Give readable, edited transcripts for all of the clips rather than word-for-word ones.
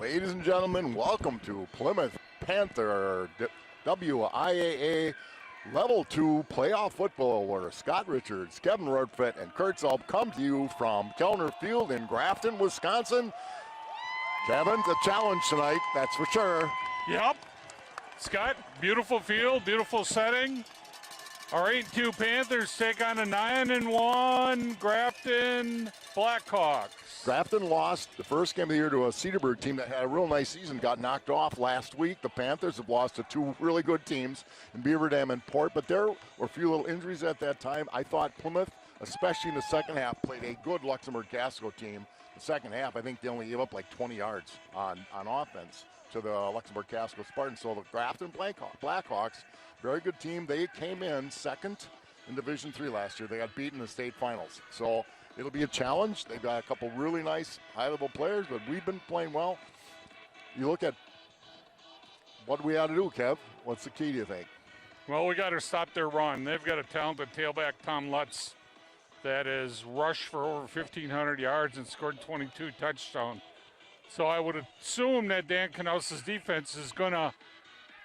Ladies and gentlemen, welcome to Plymouth Panther WIAA Level 2 Playoff Football, where Scott Richards, Kevin Rortfett, and Kurt Zulp come to you from Kellner Field in Grafton, Wisconsin. Kevin, a challenge tonight, that's for sure. Yep. Scott, beautiful field, beautiful setting. Our 8-2 Panthers take on a 9-1 Grafton Black Hawks. Grafton lost the first game of the year to a Cedarburg team that had a real nice season, got knocked off last week. The Panthers have lost to two really good teams in Beaver Dam and Port, but there were a few little injuries at that time. I thought Plymouth, especially in the second half, played a good Luxembourg Casco team. The second half, I think they only gave up like 20 yards on offense to the Luxembourg Casco Spartans. So the Grafton Black Hawks, very good team. They came in second in Division III last year. They got beaten in the state finals. So it'll be a challenge. They've got a couple really nice high-level players, but we've been playing well. You look at what we ought to do, Kev. What's the key, do you think? Well, we got to stop their run. They've got a talented tailback, Tom Lutz, that has rushed for over 1,500 yards and scored 22 touchdowns. So I would assume that Dan Knaus's defense is going to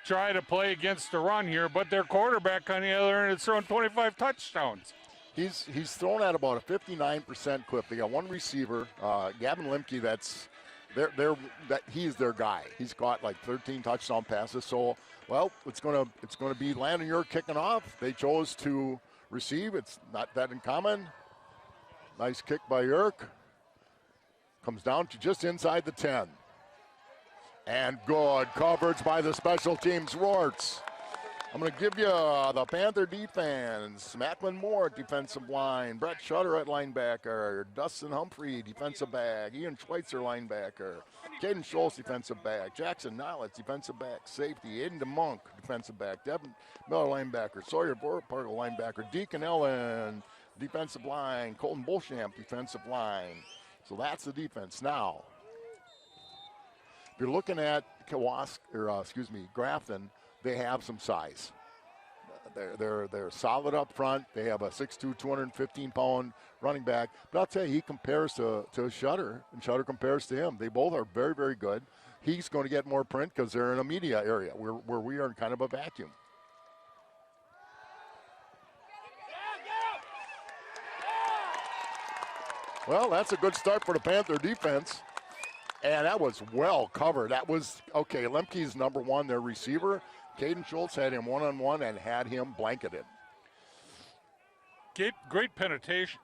try to play against the run here, but their quarterback on the other end is throwing 25 touchdowns. He's thrown at about a 59% clip. They got one receiver, Gavin Limke. He's their guy. He's got like 13 touchdown passes. So, well, it's gonna be Landon Yerk kicking off. They chose to receive. It's not that uncommon. Nice kick by Yerk. Comes down to just inside the 10. And good coverage by the special teams, Rorts. I'm going to give you the Panther defense. Macklin Moore, defensive line. Brett Shutter at linebacker. Dustin Humphrey, defensive back. Ian Schweitzer, linebacker. Caden Schultz, defensive back. Jackson Nolitz, defensive back. Safety. Aiden DeMonk, defensive back. Devin Miller, linebacker. Sawyer Vorparkle, linebacker. Deacon Ellen, defensive line. Colton Beauchamp, defensive line. So that's the defense. Now, if you're looking at Grafton, they have some size. They're solid up front. They have a 6'2", 215-pound running back. But I'll tell you, he compares to Shutter, and Shutter compares to him. They both are very, very good. He's going to get more print because they're in a media area where we are in kind of a vacuum. Well, that's a good start for the Panther defense. And that was well covered. That was, okay, Lemke's number one, their receiver. Caden Schultz had him one-on-one and had him blanketed. Great penetration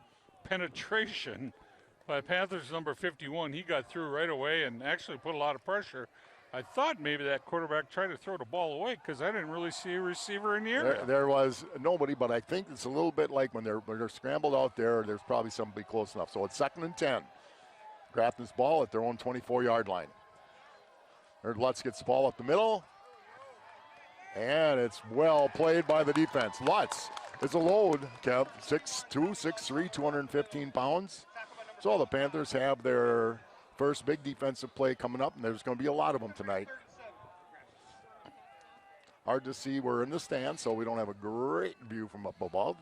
by Panthers number 51. He got through right away and actually put a lot of pressure. I thought maybe that quarterback tried to throw the ball away because I didn't really see a receiver in the area. There was nobody, but I think it's a little bit like when they're scrambled out there, there's probably somebody close enough. So it's 2nd and 10. Grafton's ball at their own 24-yard line. Lutz gets the ball up the middle. And it's well played by the defense. Lutz is a load, Kev. 6'2", 6'3", 215 pounds. So the Panthers have their first big defensive play coming up, and there's going to be a lot of them tonight. Hard to see. We're in the stand, so we don't have a great view from up above.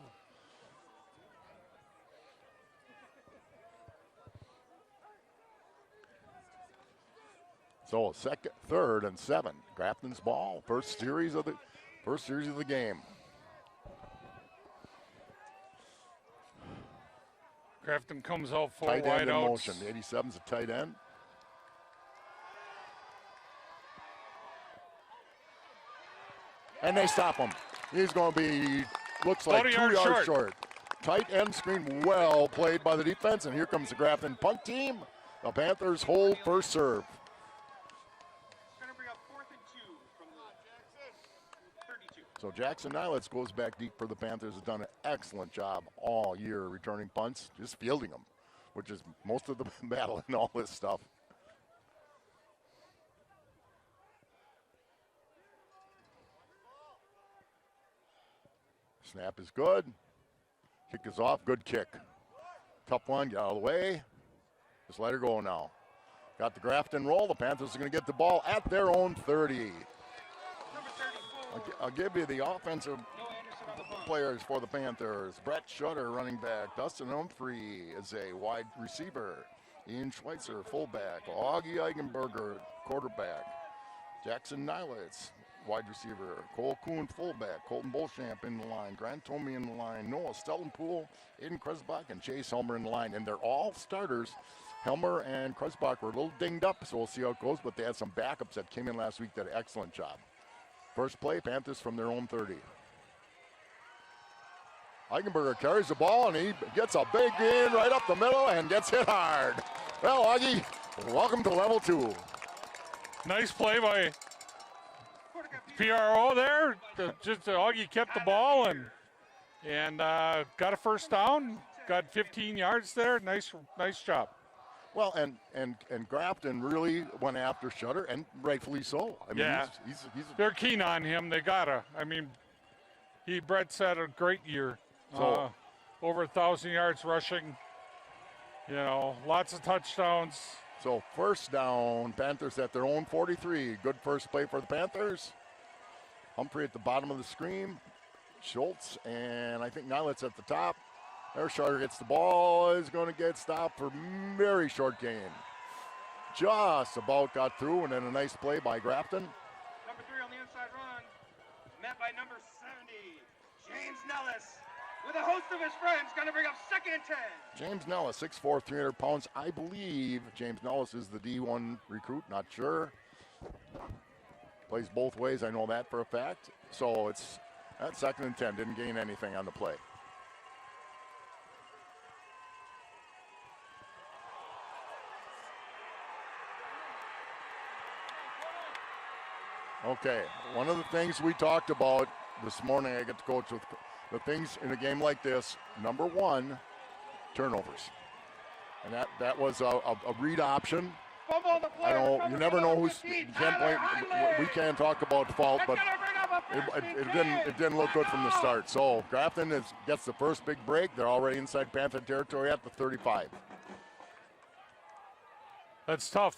So second, third, and 7. Grafton's ball. First series of the game. Grafton comes out full Tight wide end in out. motion. The 87's a tight end. And they stop him. He's going to be, looks like 2 yards short. Tight end screen, well played by the defense. And here comes the Grafton punt team. The Panthers hold first serve. Going to bring up 4th and 2 from the 32. So Jackson Nilitz goes back deep for the Panthers. Has done an excellent job all year returning punts, just fielding them, which is most of the battle in all this stuff. Snap is good. Kick is off. Good kick. Tough one. Get out of the way. Just let her go now. Got the Grafton roll. The Panthers are going to get the ball at their own 30. I'll give you the offensive players for the Panthers. Brett Shutter, running back. Dustin Humphrey is a wide receiver. Ian Schweitzer, fullback. Augie Eigenberger, quarterback. Jackson Nilitz, wide receiver. Cole Kuhn, fullback. Colton Beauchamp in the line. Grant Tomey in the line. Noah Stellenpool, Aiden Kresbach, and Chase Helmer in the line. And they're all starters. Helmer and Kresbach were a little dinged up, so we'll see how it goes. But they had some backups that came in last week that did an excellent job. First play, Panthers from their own 30. Eigenberger carries the ball, and he gets a big in right up the middle and gets hit hard. Well, Augie, welcome to level 2. Nice play by PRO there. Augie kept the ball and got a first down. Got 15 yards there. Nice job. Well, and Grafton really went after Shutter, and rightfully so. I mean, yeah, he's they're keen on him. They gotta. I mean, Brett's had a great year. So, over 1,000 yards rushing. You know, lots of touchdowns. So first down, Panthers at their own 43. Good first play for the Panthers. Humphrey at the bottom of the screen. Schultz and I think Nilitz at the top. There, Shutter gets the ball, is going to get stopped for very short gain. Just about got through, and then a nice play by Grafton. Number 3 on the inside run, met by number 70, James Nellis, with a host of his friends, going to bring up 2nd and 10. James Nellis, 6'4", 300 pounds. I believe James Nellis is the D1 recruit, not sure. Plays both ways, I know that for a fact. So it's at 2nd and 10, didn't gain anything on the play. Okay, one of the things we talked about this morning, I get to coach with the things in a game like this. Number 1, turnovers. And that was a read option. I know you never know who's can't blame. We can't talk about fault, but it didn't look good from the start. So Grafton gets the first big break. They're already inside Panther territory at the 35. That's tough.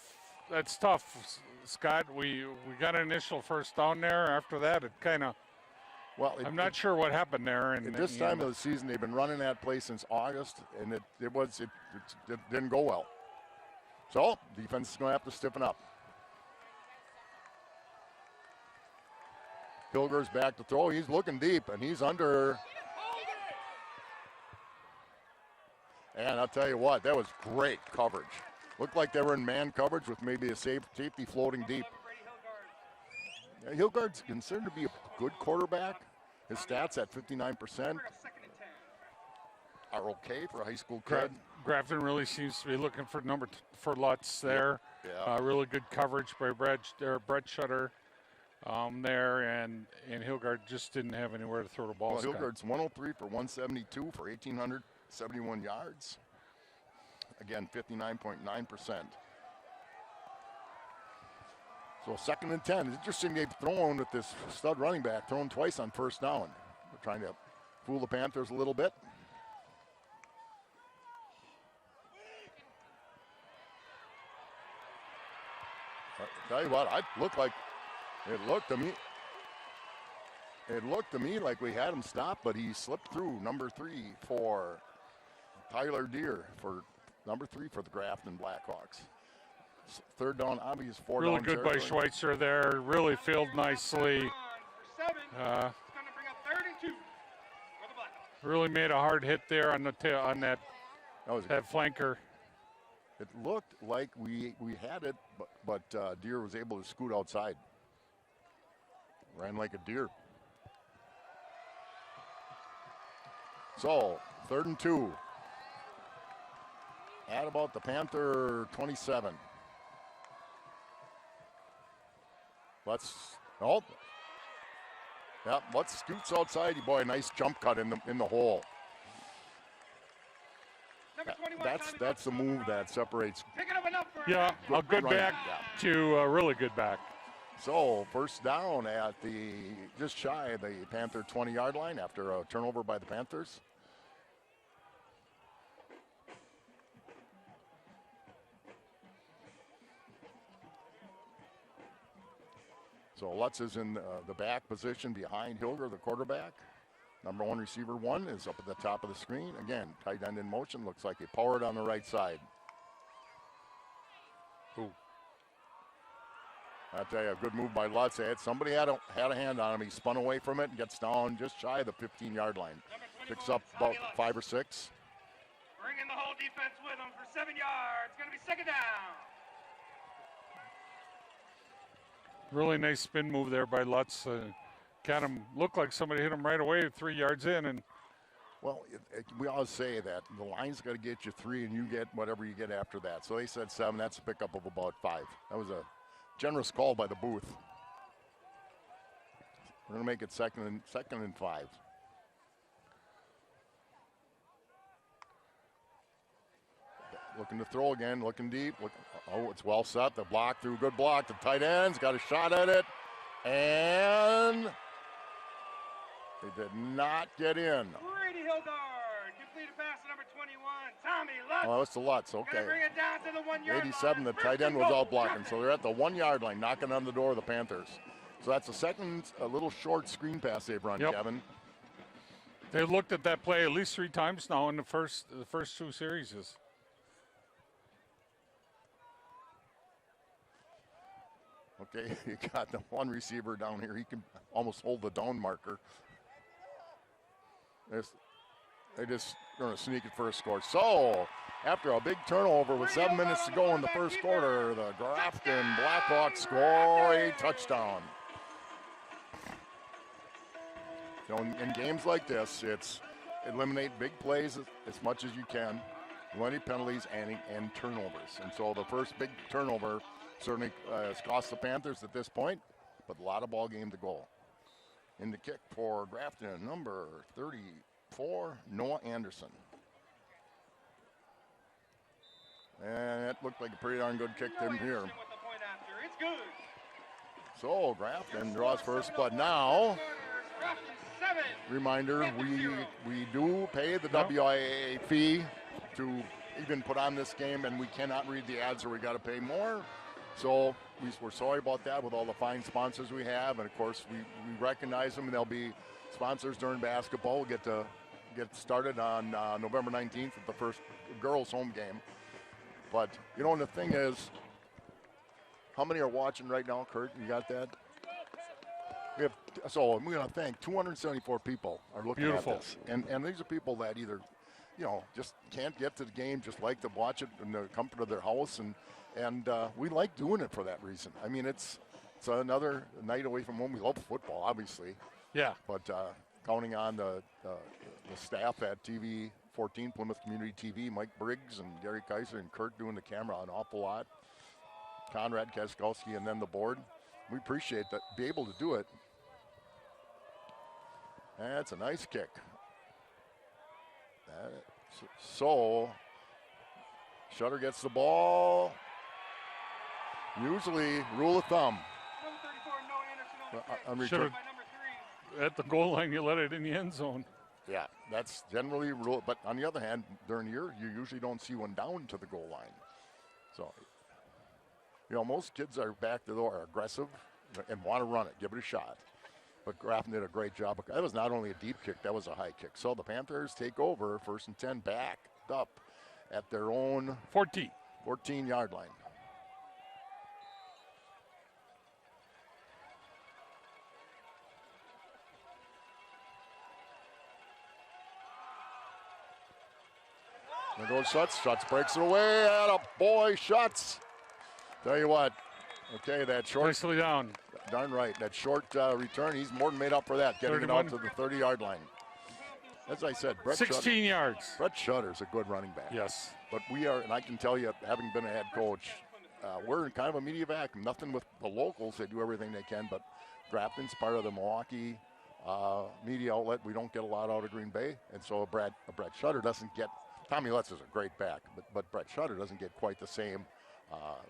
Scott, we got an initial first down there. After that, it kind of. Well, I'm not sure what happened there. And at this time of the season, they've been running that play since August, and it didn't go well. So defense is going to have to stiffen up. Hilger's back to throw. He's looking deep, and he's under. And I'll tell you what, that was great coverage. Looked like they were in man coverage with maybe a safety floating deep. Yeah, Hilgard's considered to be a good quarterback. His stats at 59% are okay for a high school kid. Grafton really seems to be looking for Lutz there. Yeah. Really good coverage by Brett Shutter there, and Hilgard just didn't have anywhere to throw the ball. Well, Hilgard's 103 for 172 for 1,871 yards. Again, 59.9%. So 2nd and 10. It's interesting they've thrown with this stud running back, thrown twice on 1st down. They're trying to fool the Panthers a little bit. I tell you what, it looked to me like we had him stopped, but he slipped through. Number 3 for Tyler Deere, for number 3 for the Grafton Black Hawks. 3rd down, obvious 4 Really down. good by Schweitzer there. Really filled nicely. It's going to bring up 3rd and 2 for the Blackhawks. Really made a hard hit there on the that flanker. It looked like we had it, but Deere was able to scoot outside. Ran like a deer. So 3rd and 2. At about the Panther 27. Let's scoots outside. Boy, nice jump cut in the hole. That's the move that separates. Yeah, a good back to a really good back. So 1st down at just shy of the Panther 20-yard line after a turnover by the Panthers. So Lutz is in the back position behind Hilger, the quarterback. Number 1 receiver 1 is up at the top of the screen. Again, tight end in motion. Looks like he powered on the right side. Ooh. I tell you, a good move by Lutz. Somebody had a hand on him. He spun away from it and gets down just shy of the 15-yard line. Picks up about 5 or 6. Bringing the whole defense with him for 7 yards. It's going to be 2nd down. Really nice spin move there by Lutz. Got him, looked like somebody hit him right away 3 yards in. And well, we always say that the line's got to get you 3 and you get whatever you get after that. So they said 7. That's a pickup of about 5. That was a generous call by the booth. We're going to make it second and 5. Looking to throw again, looking deep. It's well set. The block through, good block. The tight end's got a shot at it. And they did not get in. Brady Hildard, completed pass to number 21, Tommy Lutz. Oh, it's the Lutz, okay. Gonna bring it down to the 1 yard 87, line. the tight end was out blocking, so they're at the 1 yard line, knocking on the door of the Panthers. So that's a little short screen pass they've run, Kevin. They looked at that play at least 3 times now in the first 2 series. Okay, you got the 1 receiver down here. He can almost hold the down marker. They just going to sneak it for a score. So, after a big turnover with 7 minutes to go in the first quarter, the Grafton Black Hawks score a touchdown. You know, in games like this, it's eliminate big plays as much as you can, eliminate penalties and turnovers. And so the first big turnover certainly has cost the Panthers at this point, but a lot of ball game to go. In the kick for Grafton, number 34, Noah Anderson. And it looked like a pretty darn good kick in here. It's good. So Grafton draws first, but now, reminder, we do pay the WIA fee to even put on this game, and we cannot read the ads or we got to pay more. So we're sorry about that with all the fine sponsors we have, and of course we recognize them, and they'll be sponsors during basketball. We'll get started on November 19th with the first girls home game. But you know, and the thing is, how many are watching right now, Kurt? You got that? So I'm going to thank 274 people are looking at this, and these are people that either, you know, just can't get to the game, just like to watch it in the comfort of their house, and we like doing it for that reason. I mean, it's another night away from home. We love football, obviously. Yeah. But counting on the staff at TV 14, Plymouth Community TV, Mike Briggs and Gary Kaiser and Kurt doing the camera an awful lot. Conrad Kaskowski and then the board. We appreciate that, be able to do it. That's a nice kick. So, Shutter gets the ball. Usually, rule of thumb, On Should return. have at the goal line. You let it in the end zone. Yeah, that's generally rule. But on the other hand, during the year, you usually don't see one down to the goal line. So, most kids are back to the door, are aggressive, and want to run it, give it a shot. But Grafton did a great job. That was not only a deep kick, that was a high kick. So the Panthers take over, 1st and 10, backed up at their own 14-yard line. There goes Schutz. Schutz breaks it away. Atta boy, Schutz. Tell you what. Okay, that short. Nicely down. Darn right. That short return, he's more than made up for that, getting 31. it out to the 30-yard line. As I said, 16 yards. Brett Schutter's a good running back. Yes. But we are, and I can tell you, having been a head coach, we're in kind of a media vacuum. Nothing with the locals. They do everything they can, but Grafton's part of the Milwaukee media outlet. We don't get a lot out of Green Bay, and so Brett Schutter doesn't get. Tommy Lutz is a great back, but Brett Schutter doesn't get quite the same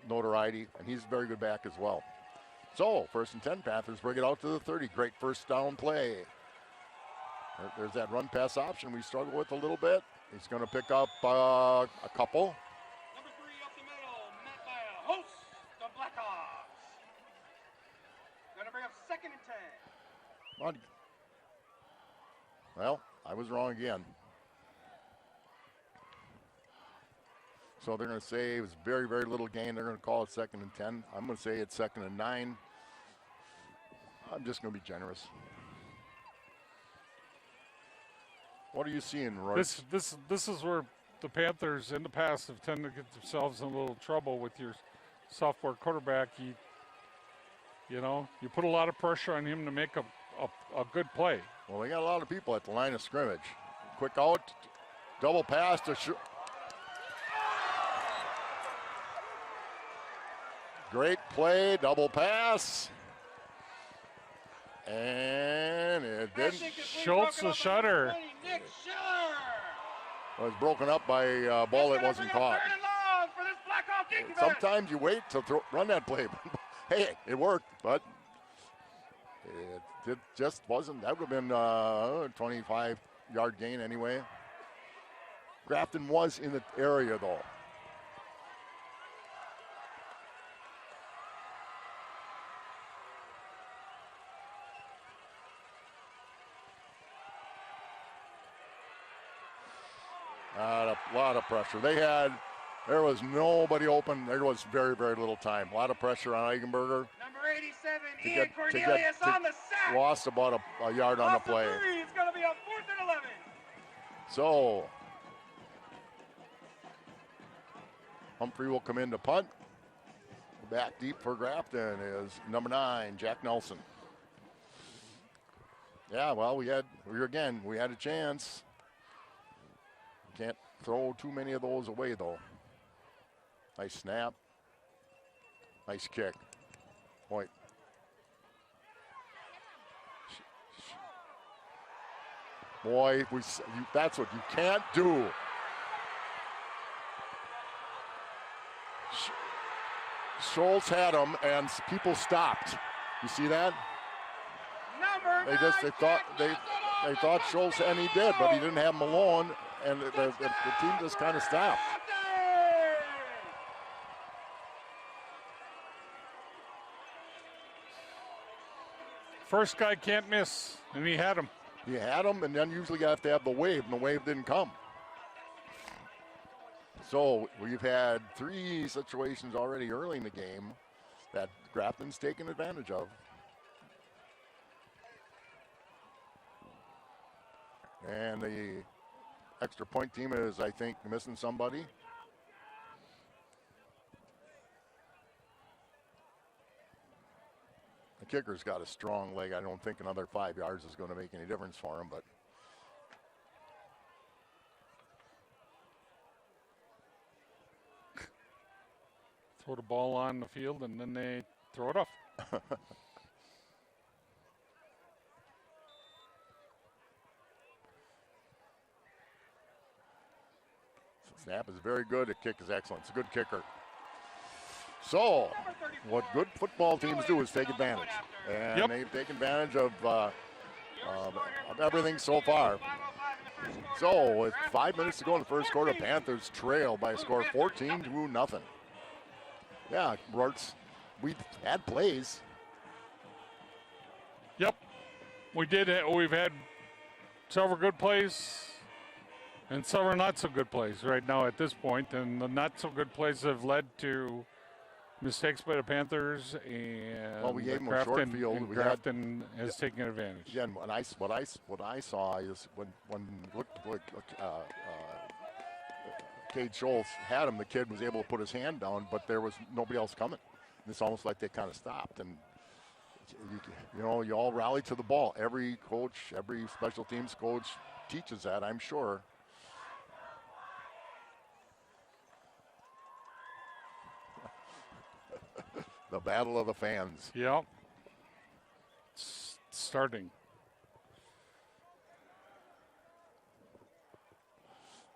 notoriety, and he's a very good back as well. So, 1st and 10, Panthers bring it out to the 30. Great first down play. There's that run pass option we struggle with a little bit. He's going to pick up a couple. Number 3 up the middle, met by a host, the Black Hawks. Going to bring up 2nd and 10. Well, I was wrong again. So they're going to say it was very, very little gain. They're going to call it 2nd and 10. I'm going to say it's 2nd and 9. I'm just going to be generous. What are you seeing, Royce? This is where the Panthers in the past have tended to get themselves in a little trouble with your sophomore quarterback. You put a lot of pressure on him to make a good play. Well, they got a lot of people at the line of scrimmage. Quick out, double pass to great play, double pass. And it didn't. Schultz the Shutter. Was broken up by a ball that wasn't caught. Sometimes you wait to run that play. Hey, it worked, but it just wasn't. That would have been a 25-yard gain anyway. Grafton was in the area, though. A lot of pressure. There was nobody open. There was very, very little time. A lot of pressure on Eigenberger. Number 87, Ian Cornelius on the sack. Lost about a yard on the play. It's going to be a 4th and 11. So Humphrey will come in to punt. Back deep for Grafton is number 9, Jack Nelson. Yeah, well, we had a chance. Can't throw too many of those away, though. Nice snap. Nice kick. Point. Boy, that's what you can't do. Schultz had him, and people stopped. You see that? They thought Schultz, and he did, but he didn't have Malone, and the team just kind of stopped. First guy can't miss, and he had him. He had him, and then usually you have to have the wave, and the wave didn't come. So we've had 3 situations already early in the game that Grafton's taken advantage of. And the extra point team is, I think, missing somebody. The kicker's got a strong leg. I don't think another 5 yards is going to make any difference for him, but throw the ball on the field and then they throw it off. Snap is very good. The kick is excellent. It's a good kicker. So, what good football teams do is take advantage. And Yep. they've taken advantage of everything so far. So, with 5 minutes to go in the first quarter, Panthers trail by a score of 14-0. Yeah, Rorts, we've had plays. Yep. We did. We've had several good plays and several not so good plays right now at this point. And the not so good plays have led to mistakes by the Panthers, and Well, we gave them a short field. and We Grafton has taken advantage. Yeah, and what I saw is when Cade Schultz had him, the kid was able to put his hand down, but there was nobody else coming. And it's almost like they kind of stopped, and you all rally to the ball. Every coach, every special teams coach teaches that, I'm sure. The battle of the fans. Yep. It's starting.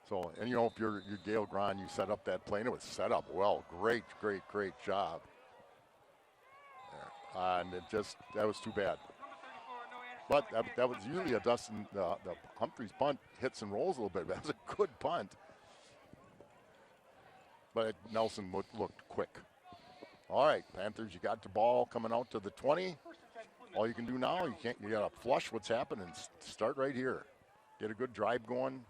So, and if you're Gail Gron, you set up that play, and it was set up well. Great job. And that was too bad. But that was usually a Dustin, the Humphreys punt hits and rolls a little bit. That was a good punt. But Nelson looked quick. All right, Panthers, you got the ball coming out to the 20. All you can do now, you got to flush what's happened and start right here. Get a good drive going.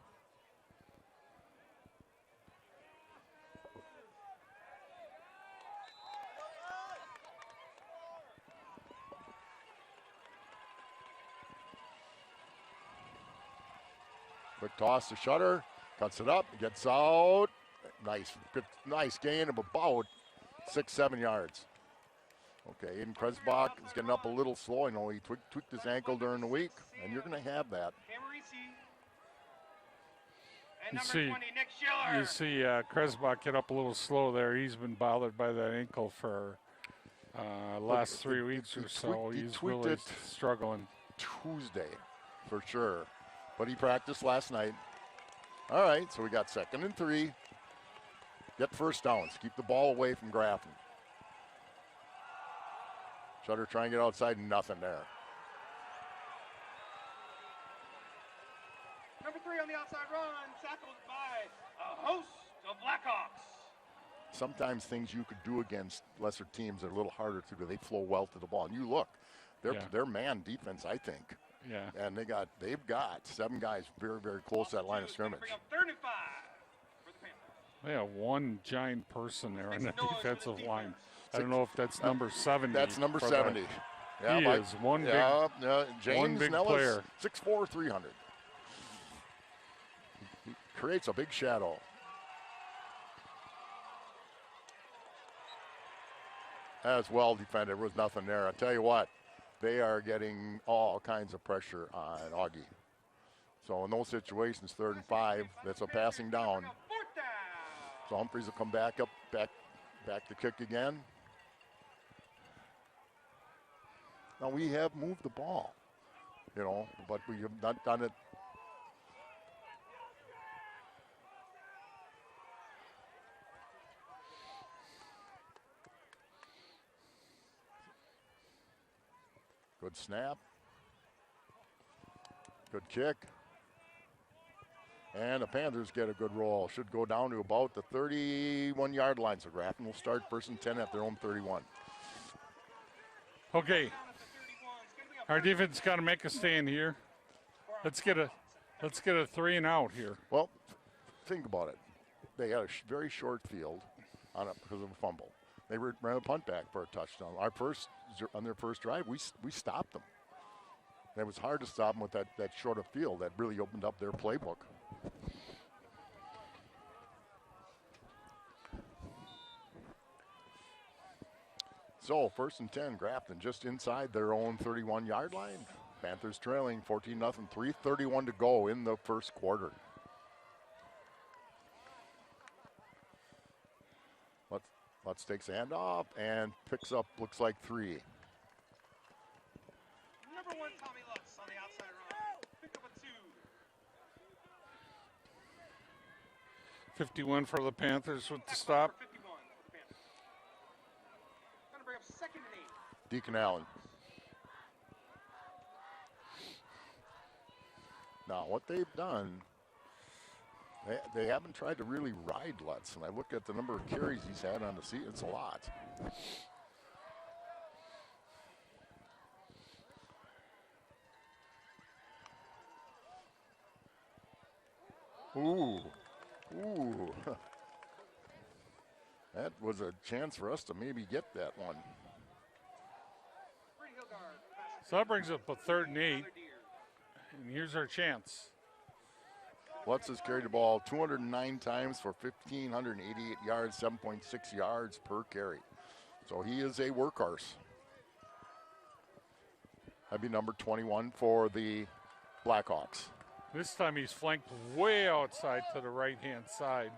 Quick toss to Shutter, cuts it up, gets out. Nice gain of about 6-7 yards. Okay, Aiden Kresbach is getting up a little slow. I know he tweaked his ankle during the week, and you're going to have that. You see Kresbach get up a little slow there. He's been bothered by that ankle for last 3 weeks or so. He's really struggling. Tuesday, for sure. But he practiced last night. All right, so we got 2nd and 3. Get first downs. Keep the ball away from Grafton. Shutter trying to get outside, nothing there. Number 3 on the outside run, tackled by a host of Blackhawks. Sometimes things you could do against lesser teams are a little harder to do. They flow well to the ball. And you look, they're man defense, I think. Yeah. And they've got 7 guys very, very close to that line of scrimmage. 3rd and 5 for the Panthers. They have one giant person there on the defensive line. I don't know if that's number 70. That's number 70. Yeah, he is one James big Nellis, player. 6'4", 300. He creates a big shadow. That's well defended. There was nothing there. I tell you what, they are getting all kinds of pressure on Augie. So in those situations, 3rd and 5, that's a passing down. So Humphreys will come back to kick again. Now we have moved the ball, but we have not done it. Good snap. Good kick. And the Panthers get a good roll. Should go down to about the 31-yard line. So Grafton will start 1st and 10 at their own 31. Okay. Our defense got to make a stand here. Let's get a 3 and out here. Well, think about it. They had a very short field because of a fumble. They ran a punt back for a touchdown. On their first drive, we stopped them. And it was hard to stop them with that short of field. That really opened up their playbook. So 1st and 10, Grafton just inside their own 31-yard line. Panthers trailing 14-0, 3:31 to go in the first quarter. Lutz takes a handoff and picks up, looks like 3. Number 1, Tommy Lutz on the outside run. Pick up a 2. 51 for the Panthers with the stop. 51 for the Panthers. second and 8. Deacon Allen. Now, what they've done, they haven't tried to really ride Lutz. And I look at the number of carries he's had on the seat, it's a lot. Ooh. That was a chance for us to maybe get that one. So that brings up a 3rd and 8. And here's our chance. Lutz has carried the ball 209 times for 1,588 yards, 7.6 yards per carry. So he is a workhorse. That'd be number 21 for the Blackhawks. This time he's flanked way outside to the right-hand side.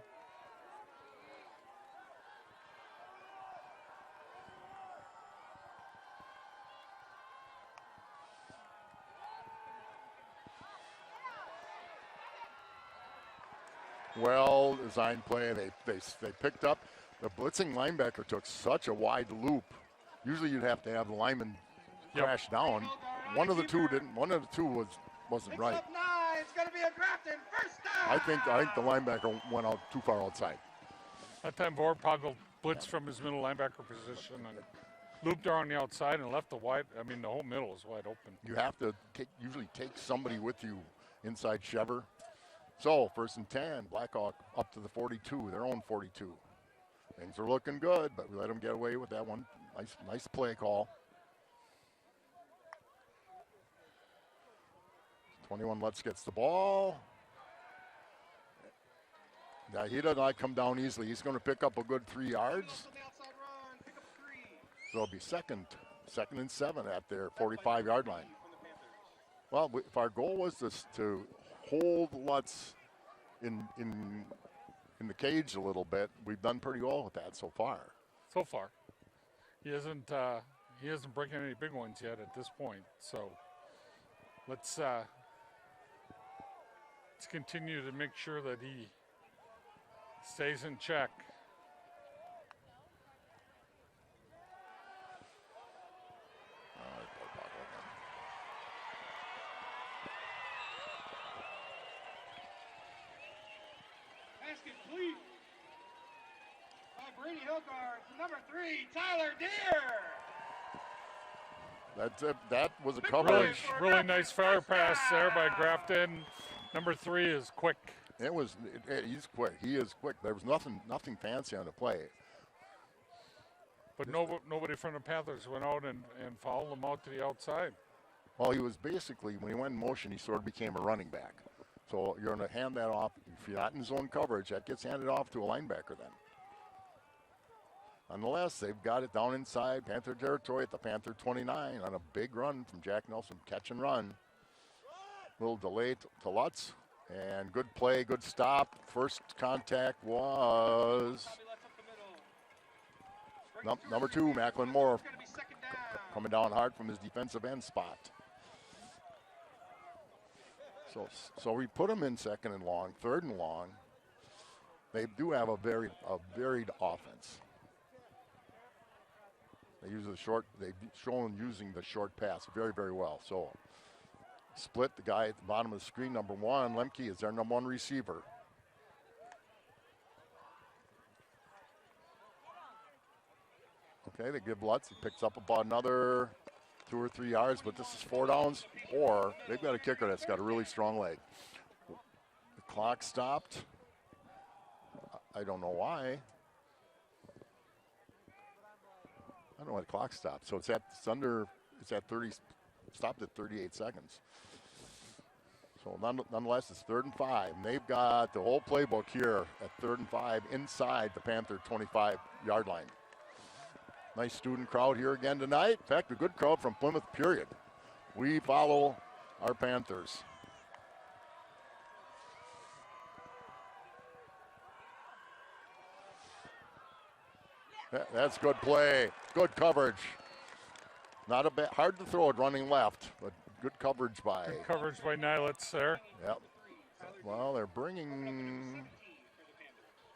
Well designed play. They picked up. The blitzing linebacker took such a wide loop. Usually you'd have to have the lineman crash down. One of the two didn't. One of the two wasn't right. Up 9. It's going to be a Grafton first down. I think the linebacker went out too far outside. That time Vorpagel blitzed from his middle linebacker position and looped around the outside and left the whole middle is wide open. You have to usually take somebody with you inside Chever. So 1st and 10, Blackhawk up to the 42, their own 42. Things are looking good, but we let them get away with that one. Nice play call. 21 Lutz gets the ball. Now he does not come down easily. He's going to pick up a good 3 yards. So it'll be second and 7 at their 45-yard line. Well, if our goal was to hold Lutz in the cage a little bit, we've done pretty well with that so far. So far, he hasn't broken any big ones yet at this point. So let's continue to make sure that he stays in check. Basket complete by Brady Hilgard. Number 3, Tyler Deere. That's it. That was a Really, coverage. really nice fire pass there by Grafton. Number 3 is quick. He's quick. He is quick. There was nothing fancy on the play. But nobody from the Panthers went out and fouled him out to the outside. Well, he was basically, when he went in motion, he sort of became a running back. So you're going to hand that off. If you're not in zone coverage, that gets handed off to a linebacker then. Nonetheless, they've got it down inside Panther territory at the Panther 29 on a big run from Jack Nelson. Catch and run. Little delay to Lutz. And good play, good stop. First contact was number 2, Macklin Moore, coming down hard from his defensive end spot. So we put them in 2nd and long, 3rd and long. They do have a varied offense. They use they've shown using the short pass very, very well. So split the guy at the bottom of the screen, number 1. Lemke is their number 1 receiver. Okay, they give Lutz. He picks up about another 2 or 3 yards, but this is 4 downs, or they've got a kicker that's got a really strong leg. The clock stopped. I don't know why. I don't know why the clock stopped. So it's at 30, stopped at 38 seconds. So nonetheless, it's 3rd and 5. And they've got the whole playbook here at 3rd and 5 inside the Panther 25-yard line. Nice student crowd here again tonight. In fact, a good crowd from Plymouth, period. We follow our Panthers. That's good play. Good coverage. Not a bad, hard to throw it running left, but good coverage by. Good coverage by Nilitz there. Yep. Well, they're bringing.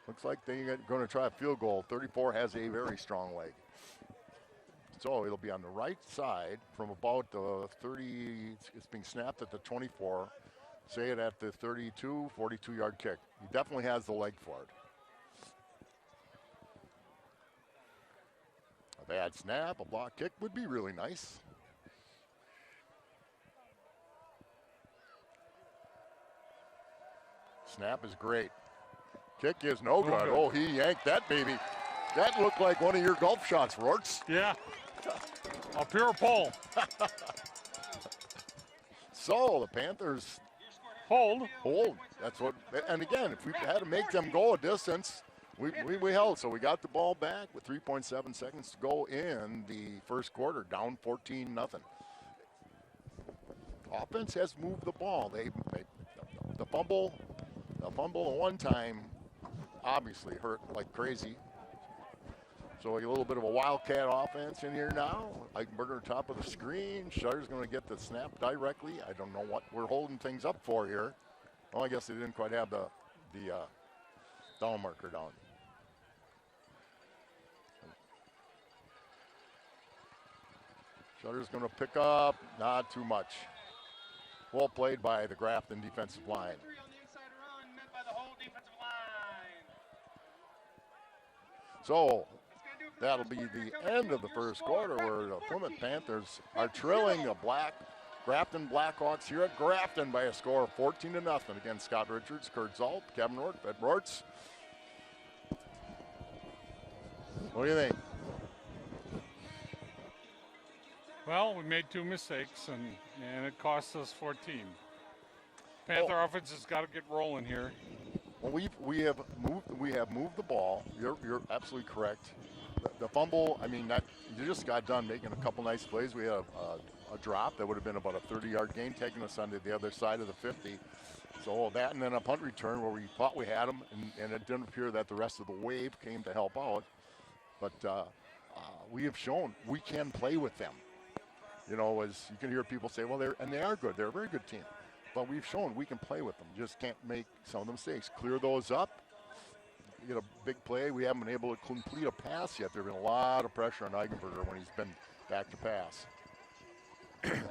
Looks like they're going to try a field goal. 34 has a very strong leg. So it'll be on the right side from about the 30. It's being snapped at the 24. Say it at the 32, 42-yard kick. He definitely has the leg for it. A bad snap, a block kick would be really nice. Snap is great. Kick is no good. Oh, he yanked that baby. That looked like one of your golf shots, Rorts. Yeah. A pure pull. So the Panthers Hold. That's what. And again, if we had to make them go a distance, we held. So we got the ball back with 3.7 seconds to go in the first quarter, down 14-0. Offense has moved the ball. The fumble one time obviously hurt like crazy. So a little bit of a wildcat offense in here now. Eichenberger top of the screen. Shutter's going to get the snap directly. I don't know what we're holding things up for here. Well, I guess they didn't quite have the down marker down. Shutter's going to pick up, not too much. Well played by the Grafton defensive line. So that'll be the end of the first quarter where the Plymouth Panthers are trailing the Grafton Black Hawks here at Grafton by a score of 14-0 against Scott Richards, Kurt Zalt, Kevin Rourke, Ed Rorts. What do you think? Well, we made 2 mistakes, and it cost us 14. Panther offense has got to get rolling here. Well, we have moved the ball. You're absolutely correct. The fumble, I mean, that you just got done making a couple nice plays. We had a drop that would have been about a 30-yard gain, taking us onto the other side of the 50. So that, and then a punt return where we thought we had them, and it didn't appear that the rest of the wave came to help out. But we have shown we can play with them. You know, as you can hear people say, well, they are good. They're a very good team. But we've shown we can play with them. Just can't make some of the mistakes. Clear those up. Get a big play. We haven't been able to complete a pass yet. There's been a lot of pressure on Eichenberger when he's been back to pass.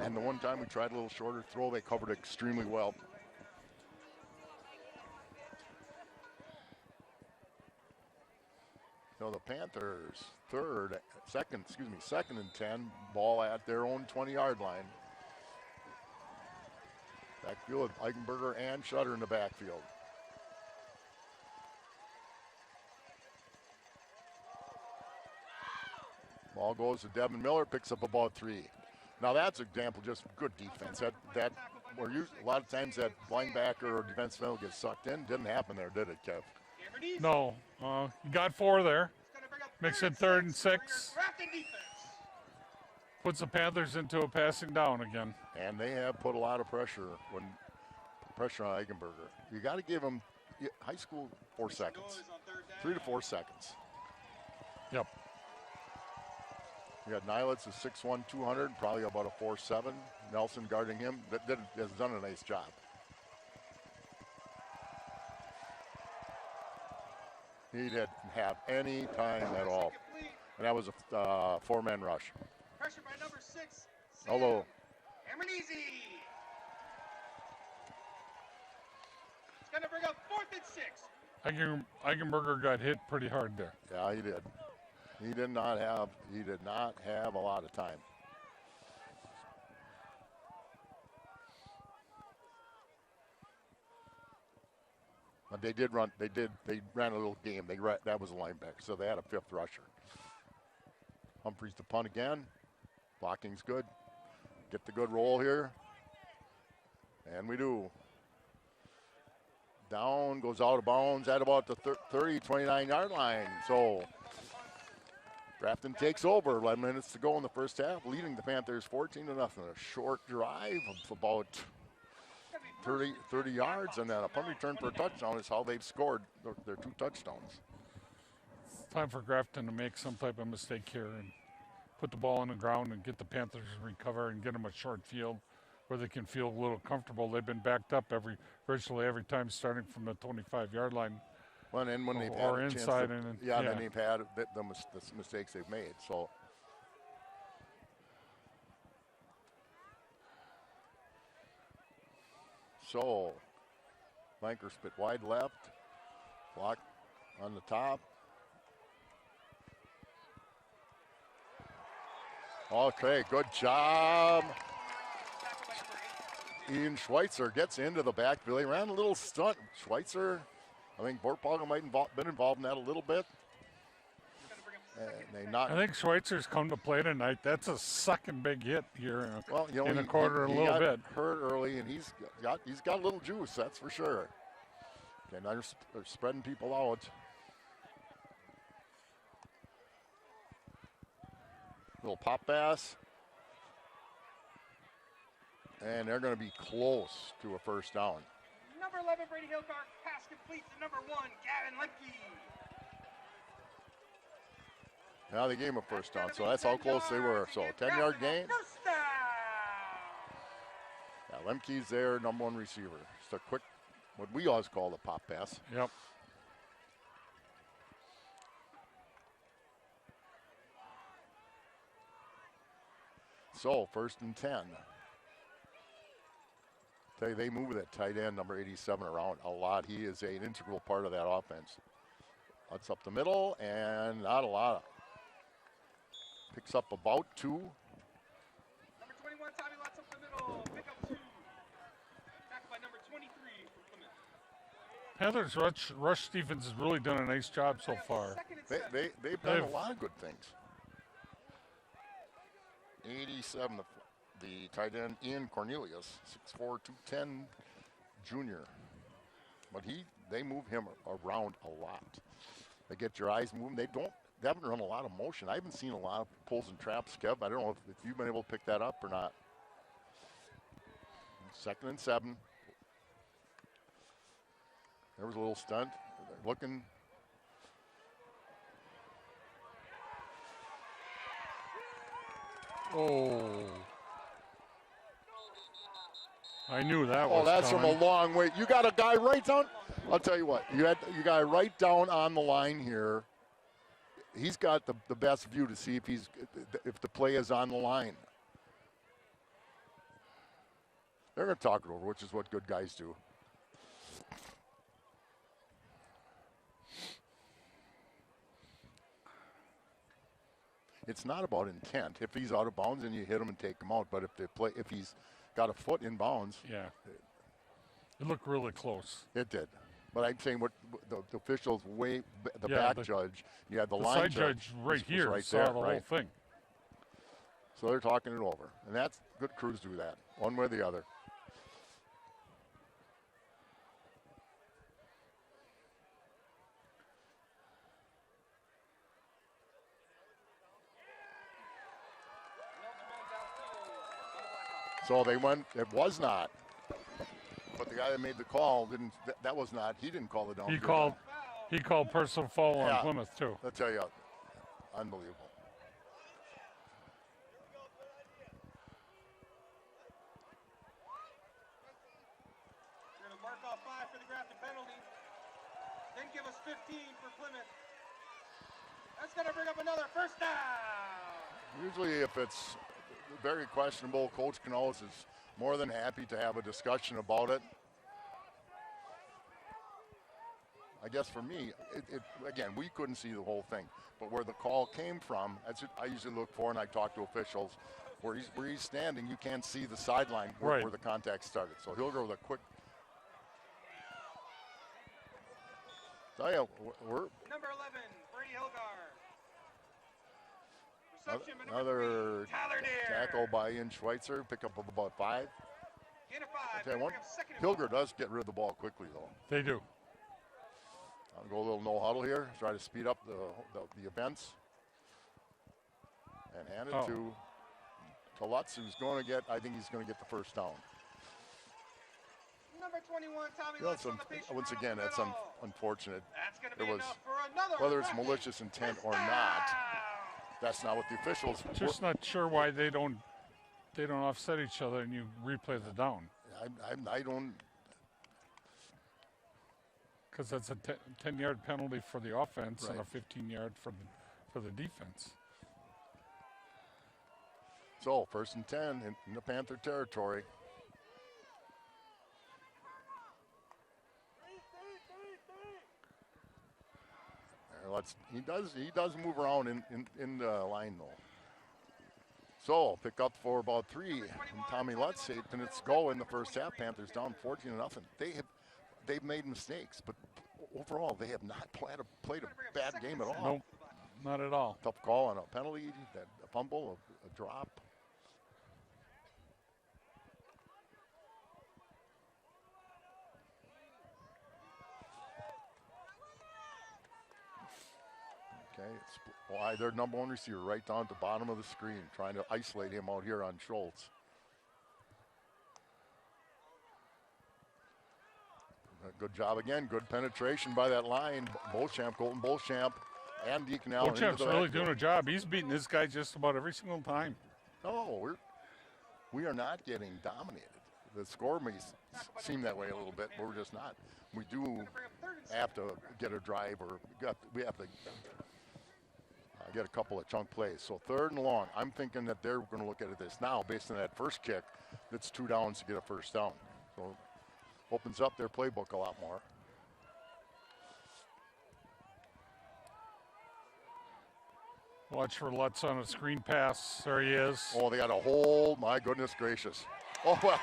And the one time we tried a little shorter throw, they covered it extremely well. So the Panthers second and 10, ball at their own 20-yard line. Backfield, Eichenberger and Shutter in the backfield. Ball goes to Devin Miller, picks up about 3. Now that's an example of just good defense. That where a lot of times that linebacker or defensive end gets sucked in. Didn't happen there, did it, Kev? No. You got 4 there. Makes it 3rd and 6. Puts the Panthers into a passing down again. And they have put a lot of pressure on Eichenberger. You got to give him high school 4 seconds, 3 to 4 seconds. Yep. You got Nilitz is 6'1", 200, probably about a 4'7". Nelson guarding him. That has done a nice job. He didn't have any time at all. And that was a 4-man rush. Pressure by number 6. Although Emerneezy. It's going to bring up 4th and 6. Eichenberger got hit pretty hard there. Yeah, he did. He did not have a lot of time. But they ran a little game. That was a linebacker, so they had a 5th rusher. Humphreys to punt again. Blocking's good. Get the good roll here. And we do. Down, goes out of bounds at about the 30, 29-yard line. So Grafton takes over. 11 minutes to go in the first half, leading the Panthers 14-0. A short drive of about 30 yards, and then a punt return for a touchdown is how they've scored their 2 touchdowns. It's time for Grafton to make some type of mistake here and put the ball on the ground and get the Panthers to recover and get them a short field where they can feel a little comfortable. They've been backed up virtually every time starting from the 25-yard line. Well, and when they've had a chance to, then they've had the mistakes they've made. So So, flanker spit wide left. Block on the top. Okay, good job. Ian Schweitzer gets into the backfield. He ran a little stunt. Schweitzer, I think Bortpalga might have been involved in that a little bit. And they not. I think Schweitzer's come to play tonight. That's a second big hit here Well, you know, in a quarter, he a little got bit. hurt early, and he's got a little juice. That's for sure. Okay, now they're spreading people out. Little pop pass. And they're going to be close to a first down. Number 11, Brady Hilgard, pass complete to number 1, Gavin Lemke. Now they gave him a first down, so that's how close they were. So 10-yard gain. First down. Yeah, Lemke's their number 1 receiver. Just a quick, what we always call the pop pass. Yep. So first and 10. Tell you, they move that tight end, number 87, around a lot. He is an integral part of that offense. That's up the middle, and not a lot. Picks up about 2. Number 21, Tommy Lutz up the middle. Pick up 2. Backed by number 23 from Plymouth. Panthers rush defense has really done a nice job so far. They've done a lot of good things. 87, the tight end, Ian Cornelius, 6'4", 210 junior. But they move him around a lot. They get your eyes moving. They haven't run a lot of motion. I haven't seen a lot of pulls and traps, Kev. I don't know if you've been able to pick that up or not. 2nd and 7. There was a little stunt. They're looking. Oh. I knew that was Oh, that's coming. from a long way. You got a guy right down. I'll tell you what. You got right down on the line here. He's got the best view to see if the play is on the line. They're going to talk it over, which is what good guys do. It's not about intent. If he's out of bounds, then you hit him and take him out. But if he's got a foot in bounds, Yeah. It looked really close. it did. But I'm saying what the officials the Yeah, back the- judge, you had the The line side judge right was here right saw there, the whole right. thing. So they're talking it over, and that's good. Crews do that, one way or the other. So they went. It was not. But the guy that made the call didn't. That was not. He didn't call the downfield. He called personal foul on Yeah. Plymouth too. I'll tell you, unbelievable. We're going to mark off 5 for the Grafton penalty. Then give us 15 for Plymouth. That's going to bring up another first down. Usually, if it's very questionable, Coach Knowles is more than happy to have a discussion about it. I guess for me, again, we couldn't see the whole thing, but where the call came from, that's what I usually look for, and I talk to officials. Where he's standing, you can't see the sideline where the contact started. So he'll go with a quick. Tell you, we're Number 11, Brady Hilgard. Reception by number another 3, Tyler Deere. tackle by Ian Schweitzer, pick up of about 5. Gain of 5. I'll tell you Gonna what, bring up second and Hilger does get rid of the ball quickly, though. They do. I'll go a little no huddle here, try to speed up the events. And hand it to Lutz, who's going to I think he's going to get the first down. Number 21, Tommy You know, Lutz on the patient once run again, up that's the middle. unfortunate. That's going to It be was, enough for another whether it's rushing malicious intent or touchdown. not, that's not what the officials. Just not sure why they don't offset each other and you replay the down. I don't. Because that's a 10-yard penalty for the offense and a Right. 15-yard for the defense. So 1st and 10 in the Panther territory. he does move around in the line though. So pick up for about 3 from Tommy Lutz. 8 minutes go in the first half. Panthers down 14-0. They've made mistakes, but overall they have not played a bad game at all. Nope, not at all. Tough call on a penalty, a fumble, a drop. Okay, it's why their number one receiver right down at the bottom of the screen, trying to isolate him out here on Schultz. Good job again. Good penetration by that line. Colton Beauchamp, and Deacon Allen. Beauchamp's really doing a job. He's beating this guy just about every single time. No, we are not getting dominated. The score may seem that way a little bit, but we're just not. We do have to get a drive, or we have to get a couple of chunk plays. So 3rd and long. I'm thinking that they're going to look at this now based on that first kick. That's 2 downs to get a first down. So opens up their playbook a lot more. Watch for Lutz on a screen pass. There he is. Oh, they got a hold. My goodness gracious. Oh, well.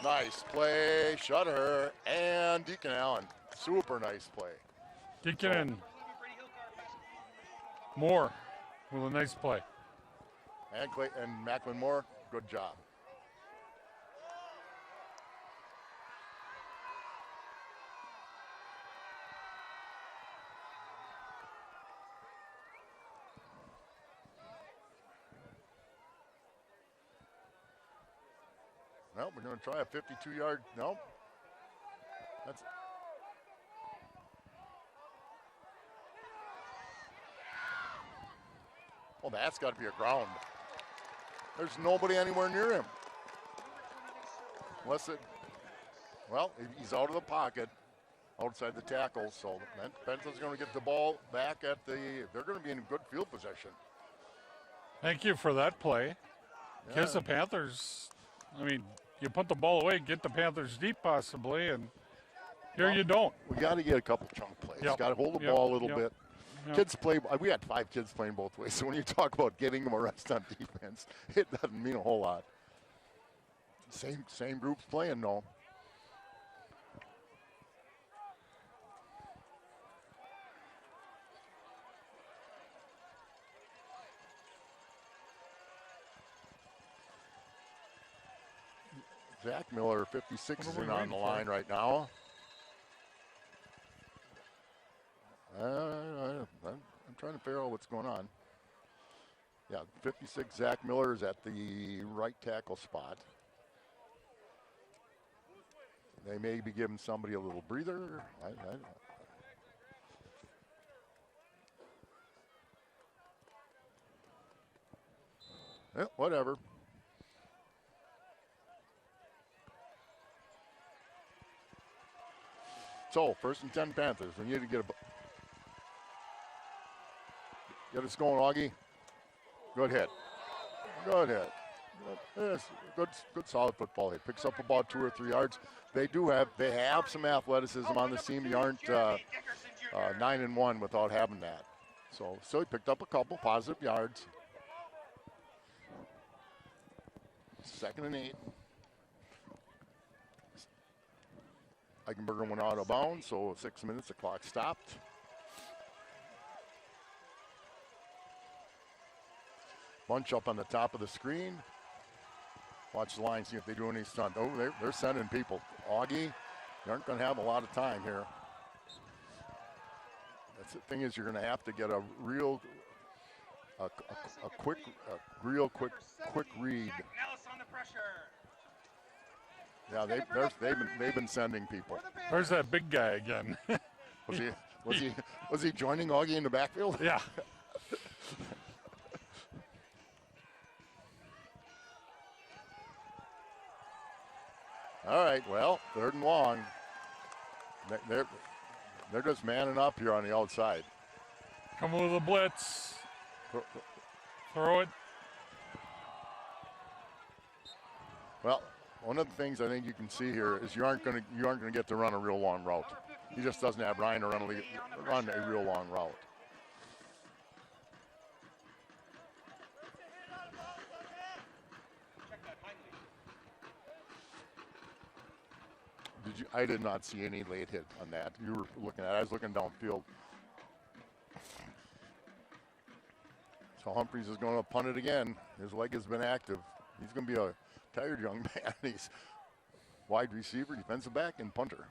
Nice play. Shutter and Deacon Allen. Super nice play. Deacon and Moore with a nice play. And Macklin Moore, good job. No, we're going to try a 52-yard. No. That's. Well, that's got to be a ground. There's nobody anywhere near him. Well, he's out of the pocket, outside the tackle. So Benson's going to get the ball back they're going to be in good field possession. Thank you for that play. Yeah. Gives the Panthers, you put the ball away, get the Panthers deep possibly, and here you don't. We got to get a couple chunk plays. Yep. Got to hold the ball a little bit. Yep. Kids play. We had 5 kids playing both ways. So when you talk about getting them a rest on defense, it doesn't mean a whole lot. Same groups playing, though. Zach Miller, 56, is in on the line right now. I'm trying to figure out what's going on. Yeah, 56, Zach Miller is at the right tackle spot. They may be giving somebody a little breather. I don't know. Yeah, whatever. So, 1st and 10 Panthers. We need to get us going, Augie. Good hit. Good hit. Good solid football. He picks up about 2 or 3 yards. They have some athleticism on the team. They aren't 9-1 without having that. So he picked up a couple positive yards. 2nd and 8. Eichenberger went out of bounds, so 6 minutes, the clock stopped. Bunch up on the top of the screen. Watch the line, see if they do any stunt. Oh, they're sending people. Augie, you aren't going to have a lot of time here. That's the thing is you're going to have to get a real, quick read. Yeah, they've been sending people. There's that big guy again. Was he joining Augie in the backfield? Yeah. All right, well, 3rd and long. They're just manning up here on the outside. Coming with a blitz. Throw it. Well, one of the things I think you can see here is you aren't going to get to run a real long route. He just doesn't have Ryan to run a real long route. I did not see any late hit on that. You were looking at it. I was looking downfield. So Humphreys is going to punt it again. His leg has been active. He's going to be a tired young man. He's wide receiver, defensive back, and punter.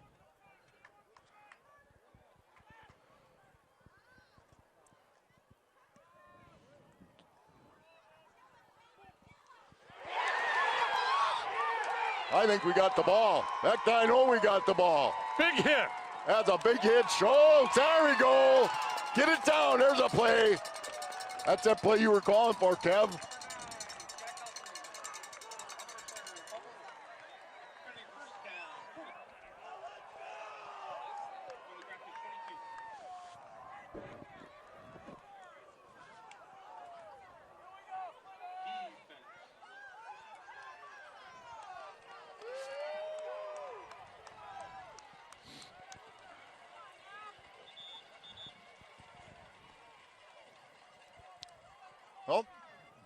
I think we got the ball. That guy know we got the ball. Big hit. That's a big hit. Schultz, there we go. Get it down. There's a play. That's that play you were calling for, Kev. Well,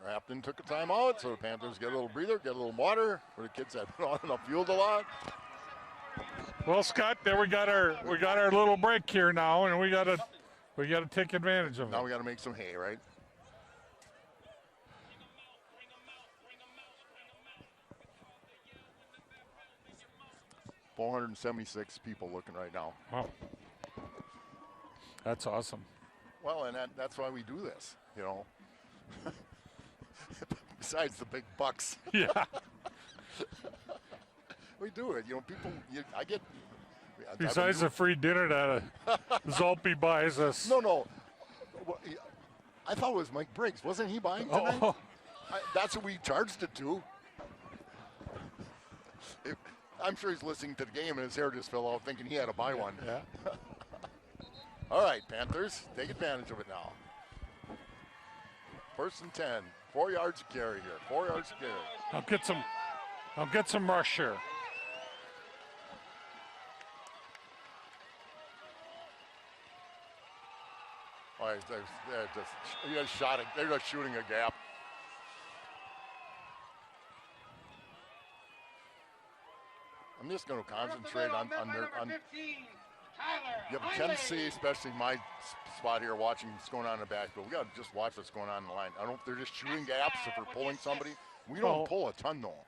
Grafton took a timeout, so the Panthers get a little breather, get a little water for the kids that have been on the field a lot. Well, Scott, there we got our little break here now, and we gotta take advantage of it. Now we gotta make some hay, right? $476 people looking right now. Wow. That's awesome. Well, and that's why we do this, you know. Besides the big bucks. Yeah. We do it, you know, people, I get. Besides the free dinner that Zolpe buys us. No. I thought it was Mike Briggs. Wasn't he buying tonight? Oh. That's what we charged it to. I'm sure he's listening to the game and his hair just fell out thinking he had to buy one. Yeah. All right, Panthers, take advantage of it now. 1st and 10, 4 yards to carry here. 4 yards to carry. I'll get some rush here. All right, they're just shooting a gap. I'm just going to concentrate on their. You have a tendency, especially my spot here, watching what's going on in the backfield. We got to just watch what's going on in the line. I don't. They're just shooting gaps if we're pulling somebody. We don't pull a ton though.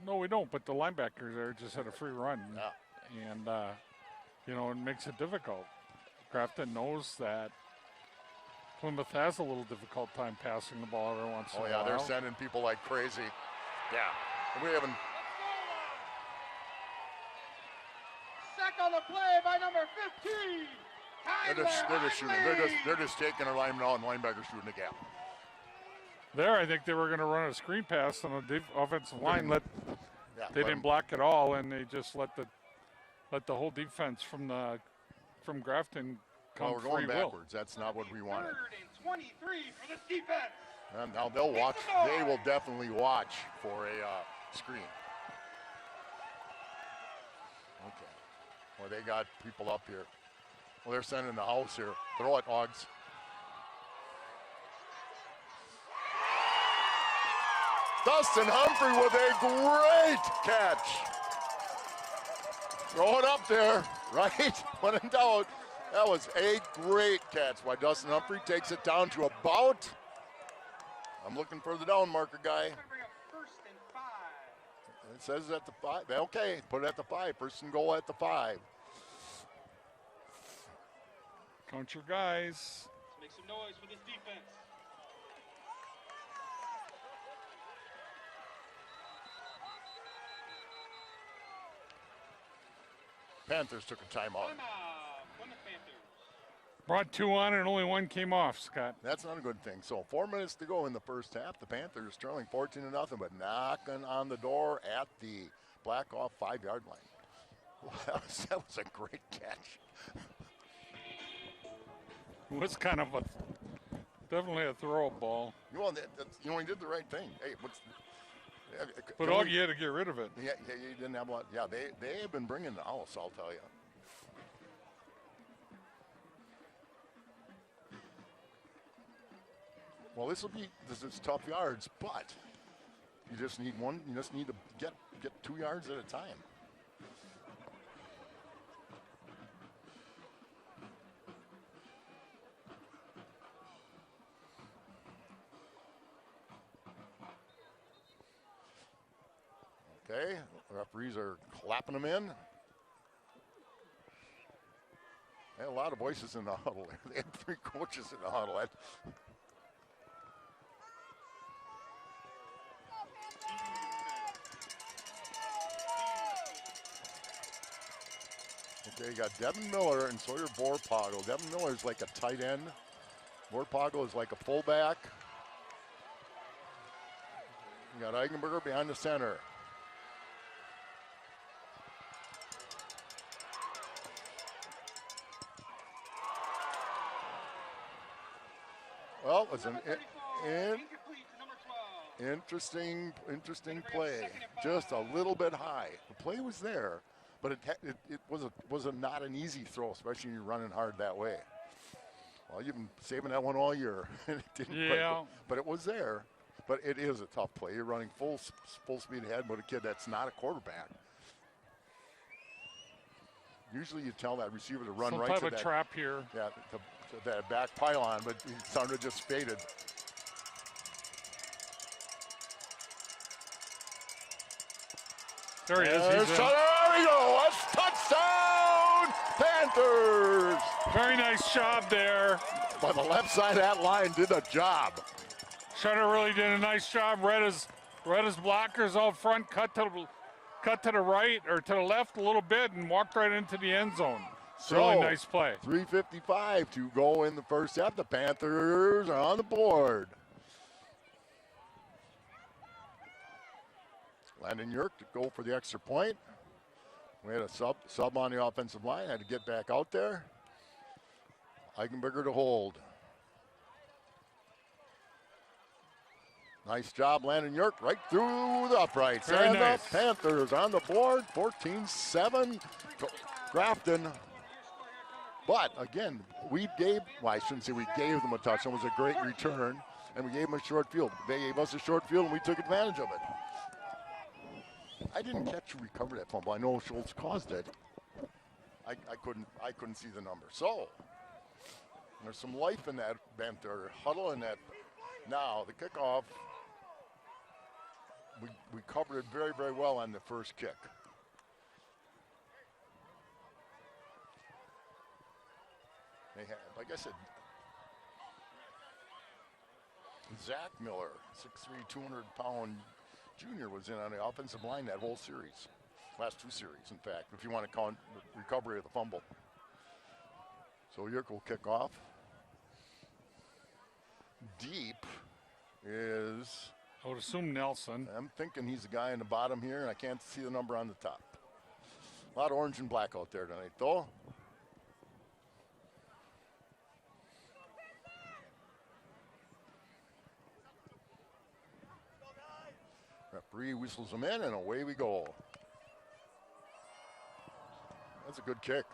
No, we don't. But the linebackers there just had a free run, yeah. And it makes it difficult. Grafton knows that Plymouth has a little difficult time passing the ball every once in a while. Oh yeah, they're sending people like crazy. Yeah, we haven't. Sack on the play by number 15. They're just shooting. They're just taking a lineman out and linebackers shooting a gap. There, I think they were going to run a screen pass on the offensive line. They didn't block at all, and they just let the whole defense from Grafton come we're going free backwards. That's not what we wanted. 3rd and 23 for this defense. And now they'll watch. They will definitely watch for a screen. Okay. Well, they got people up here. Well, they're sending the house here. Throw it, Hogs. Dustin Humphrey with a great catch. Throw it up there, right? When in doubt, that was a great catch by Dustin Humphrey. Takes it down to about, I'm looking for the down marker guy. It says at the 5. Okay, put it at the 5. 1st and goal at the 5. Count your guys. Let's make some noise for this defense. Panthers took a timeout. Plymouth Panthers. Brought 2 on and only 1 came off, Scott. That's not a good thing. So 4 minutes to go in the first half. The Panthers trailing 14-0, but knocking on the door at the Black Hawk 5-yard line. That was a great catch. It was kind of definitely a throw ball. Well, he did the right thing. Hey, but Augie had to get rid of it. Yeah, you didn't have a lot. Yeah, they have been bringing the house, I'll tell you. Well, this is tough yards, but you just need one. You just need to get 2 yards at a time. Okay, the referees are clapping them in. They had a lot of voices in the huddle. They had 3 coaches in the huddle. Okay, you got Devin Miller and Sawyer Borpoggle. Devin Miller is like a tight end. Borpoggle is like a fullback. You got Eigenberger behind the center. Well, it's an interesting play. Just a little bit high. The play was there, but it was not an easy throw, especially when you're running hard that way. Well, you've been saving that one all year. It didn't quite, but it was there. But it is a tough play. You're running full speed ahead with a kid that's not a quarterback. Usually you tell that receiver to run some right type to of that trap here. Yeah, to that back pylon, but he sounded just faded. There he is. There we go. That's touchdown, Panthers. Very nice job there. But the left side of that line did the job. Shutter really did a nice job. Read his blockers out front, cut to the right or to the left a little bit, and walked right into the end zone. Really nice play. 3:55 to go in the first half. The Panthers are on the board. Landon Yerk to go for the extra point. We had a sub on the offensive line. Had to get back out there. Eigenberger to hold. Nice job, Landon Yerk, right through the uprights. Very and nice. The Panthers on the board, 14-7. Grafton. But again, I shouldn't say we gave them a touchdown. It was a great return, and we gave them a short field. They gave us a short field, and we took advantage of it. I didn't catch who recovered that fumble. I know Schultz caused it. I couldn't see the number. So there's some life in that Panther huddle in that. Now the kickoff. We covered it very, very well on the first kick. They had, like I said, Zach Miller, 6'3", 200-pound junior, was in on the offensive line that whole series. Last 2 series, in fact, if you want to count the recovery of the fumble. So Yerk will kick off. Deep is... I would assume Nelson. I'm thinking he's the guy in the bottom here, and I can't see the number on the top. A lot of orange and black out there tonight, though. Referee whistles them in, and away we go. That's a good kick.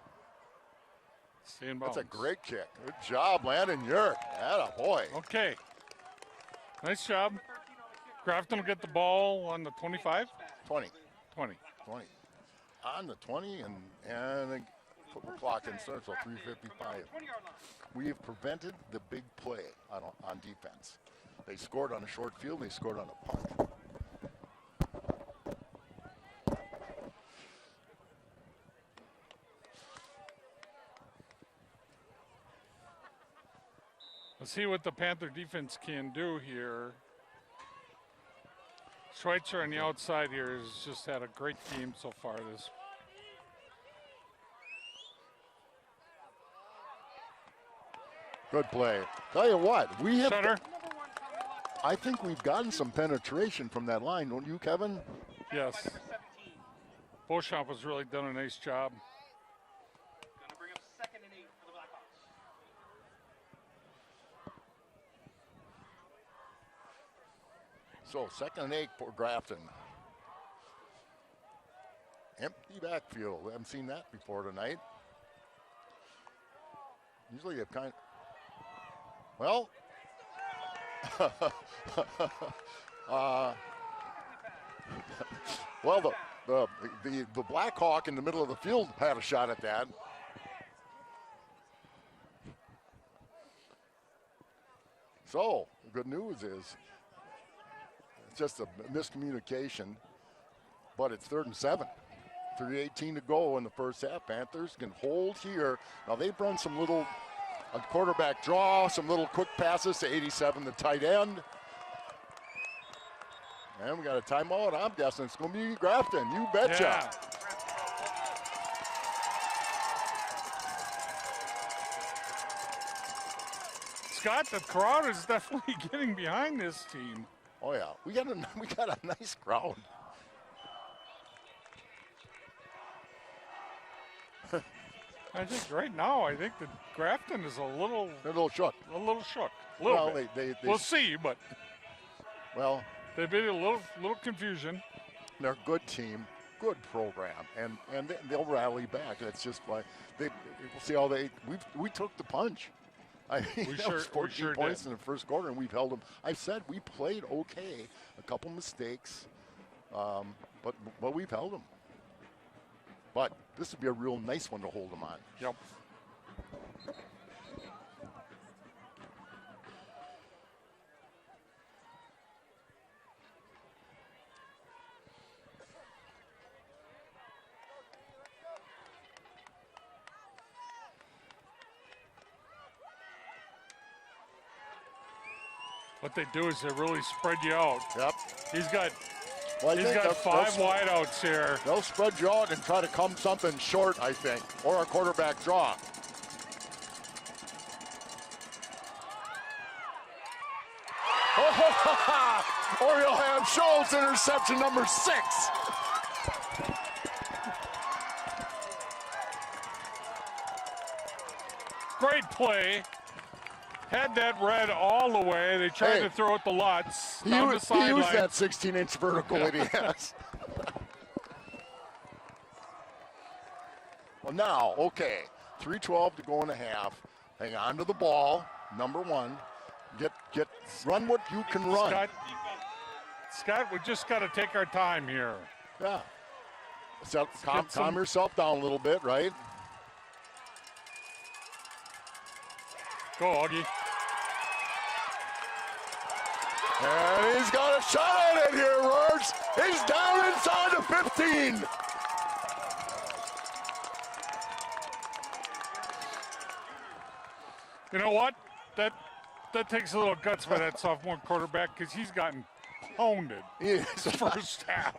That's a great kick. Good job, Landon Yerk. Atta boy. Okay. Nice job. Grafton will get the ball on the 25? 20. 20. On the 20, and put the clock in, so 3:55. We have prevented the big play on defense. They scored on a short field, they scored on a punt. Let's see what the Panther defense can do here. Schweitzer on the outside here has just had a great game so far. Good play. Tell you what, we have. Shutter. I think we've gotten some penetration from that line, don't you, Kevin? Yes. Beauchamp has really done a nice job. Gonna bring up 2nd and 8 for the Black Hawks. So 2nd and 8 for Grafton. Empty backfield. We haven't seen that before tonight. Usually you have well, Well, the Black Hawk in the middle of the field had a shot at that. So, the good news is it's just a miscommunication, but it's 3rd and 7. 3:18 to go in the first half. Panthers can hold here. Now they've run some little a quarterback draw, some little quick passes to 87, the tight end. And we got a timeout. I'm guessing it's going to be Grafton. You betcha. Yeah. Scott, the crowd is definitely getting behind this team. Oh yeah, we got a nice crowd. I think right now, I think that Grafton is a little shook. A little shook. A little Well, bit. they We'll see, but well, they've been a little confusion. they're a good team, good program, and they'll rally back. That's just why we'll see how we took the punch. I mean, We that sure- was 14 we sure points did. in the first quarter, and we've held them. I said we played okay, a couple mistakes, but we've held them. But this would be a real nice one to hold them on. Yep. What they do is they really spread you out. Yep. He's got Well, I he's think got they'll- 5 wideouts here. They'll spread you out and try to come something short, I think, or a quarterback draw. Or you'll have Schultz, interception number 6. Great play. Had that red all the way. They tried Hey. to throw it to Lutz He down the used sideline. that 16-inch vertical that he has. Well, now, okay, 3:12 to go in a half. Hang on to the ball, number 1. Run what you can run. Scott, we just got to take our time here. Yeah. So, calm some- yourself down a little bit, right? Go, Augie. And he's got a shot at it here, Roars. He's down inside the 15. You know what? That takes a little guts by that sophomore quarterback because he's gotten pounded Yes. the first half.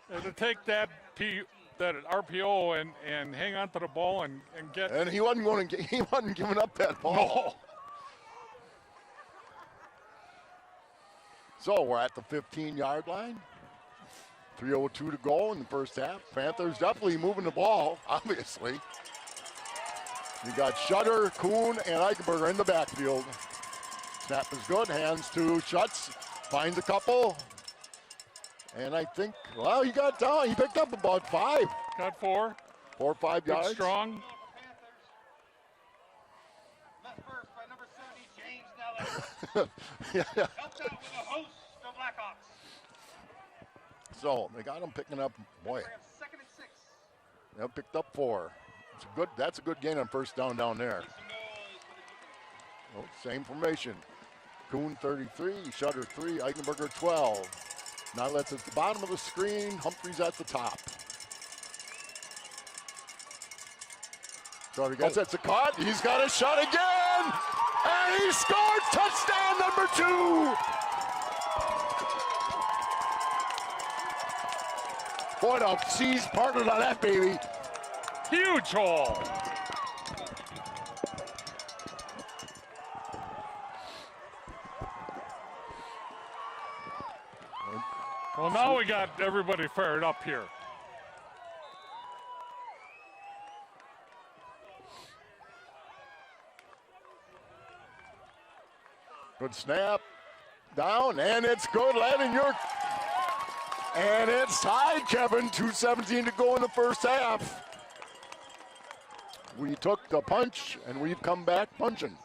And to take that RPO and hang on to the ball and get And he wasn't giving up that ball. no. So we're at the 15-yard line. 3:02 to go in the first half. Panthers definitely moving the ball, obviously. You got Shutter, Kuhn, and Eichenberger in the backfield. Snap is good. Hands to Schutz. Finds a couple. And I think, well, he got down. He picked up about 5. Got 4. 4 or 5 Good yards. strong. Left first by number 70, James Neller. Yeah. Helped out with a host of Blackhawks. So they got him picking up, boy, We have 2nd and 6. they picked up 4. That's a good gain on first down there. Make some noise for the defense. Well, same formation. Kuhn 33, Shutter 3, Eichenberger 12. Now that's at the bottom of the screen. Humphrey's at the top. So he gets that's a cut. He's got a shot again. And he scored touchdown number 2. Boy, the seas parted on that baby. Huge hole. Well, now we got everybody fired up here. Good snap. Down, and it's good. Landon York. And it's tied, Kevin. 2:17 to go in the first half. We took the punch, and we've come back punching.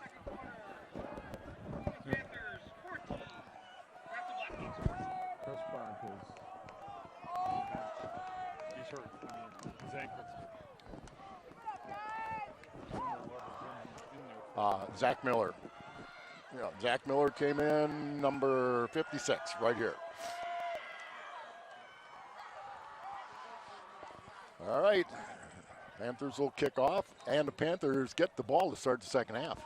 Panthers 14, hurt. His ankles. Zach Miller. Yeah, Zach Miller came in, number 56, right here. All right. Panthers will kick off, and the Panthers get the ball to start the second half.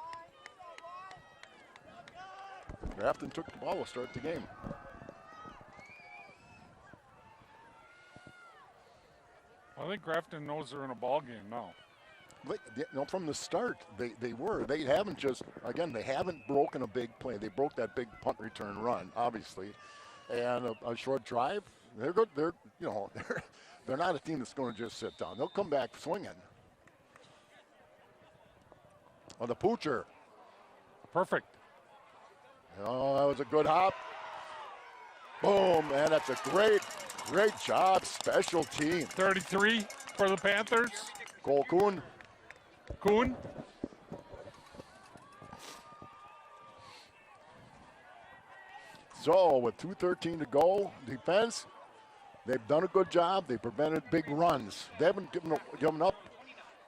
Grafton took the ball to start the game. I think Grafton knows they're in a ball game now. From the start, they were. They haven't just, again, they haven't broken a big play. They broke that big punt return run, obviously, and a short drive. They're good. They're not a team that's going to just sit down. They'll come back swinging. On the poocher. Perfect. Oh, that was a good hop. Boom, man, that's a great job, special team. 33 for the Panthers. Cole Kuhn. Kuhn. So with 2:13 to go, defense, they've done a good job. They prevented big runs. They haven't given up.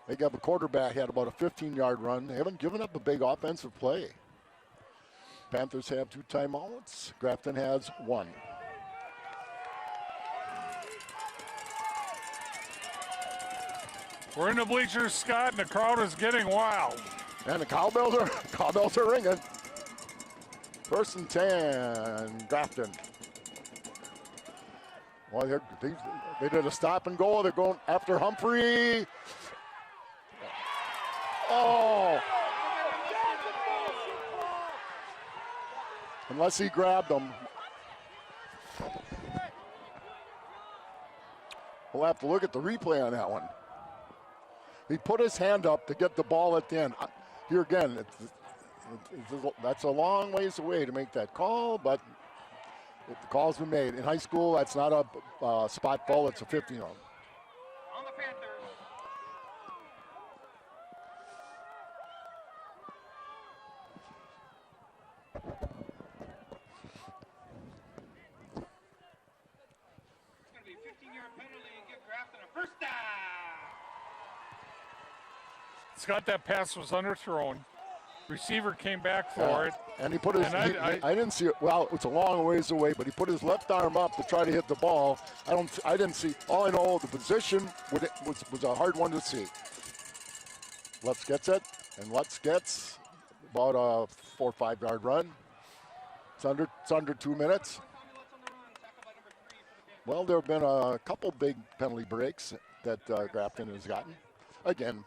They got a quarterback, had about a 15-yard run. They haven't given up a big offensive play. Panthers have 2 timeouts. Grafton has 1. We're in the bleachers, Scott, and the crowd is getting wild. And the cowbells are ringing. 1st and 10, Grafton. Well, they did a stop and go. They're going after Humphrey. Oh! Unless he grabbed them. We'll have to look at the replay on that one. He put his hand up to get the ball at the end. Here again, that's a long ways away to make that call, but the call's been made. In high school, that's not a spot ball, it's a 50-yard. On the Panthers. It's going to be a 15-yard penalty and give Grafton a first down. Scott, that pass was underthrown. Receiver came back for it. And he put his, I didn't see it, well, it's a long ways away, but he put his left arm up to try to hit the ball. I didn't see, all I know, the position was a hard one to see. Lutz gets it, and Lutz gets about a 4 or 5 yard run. It's under 2 minutes. Well, there have been a couple big penalty breaks that Grafton has gotten. Again,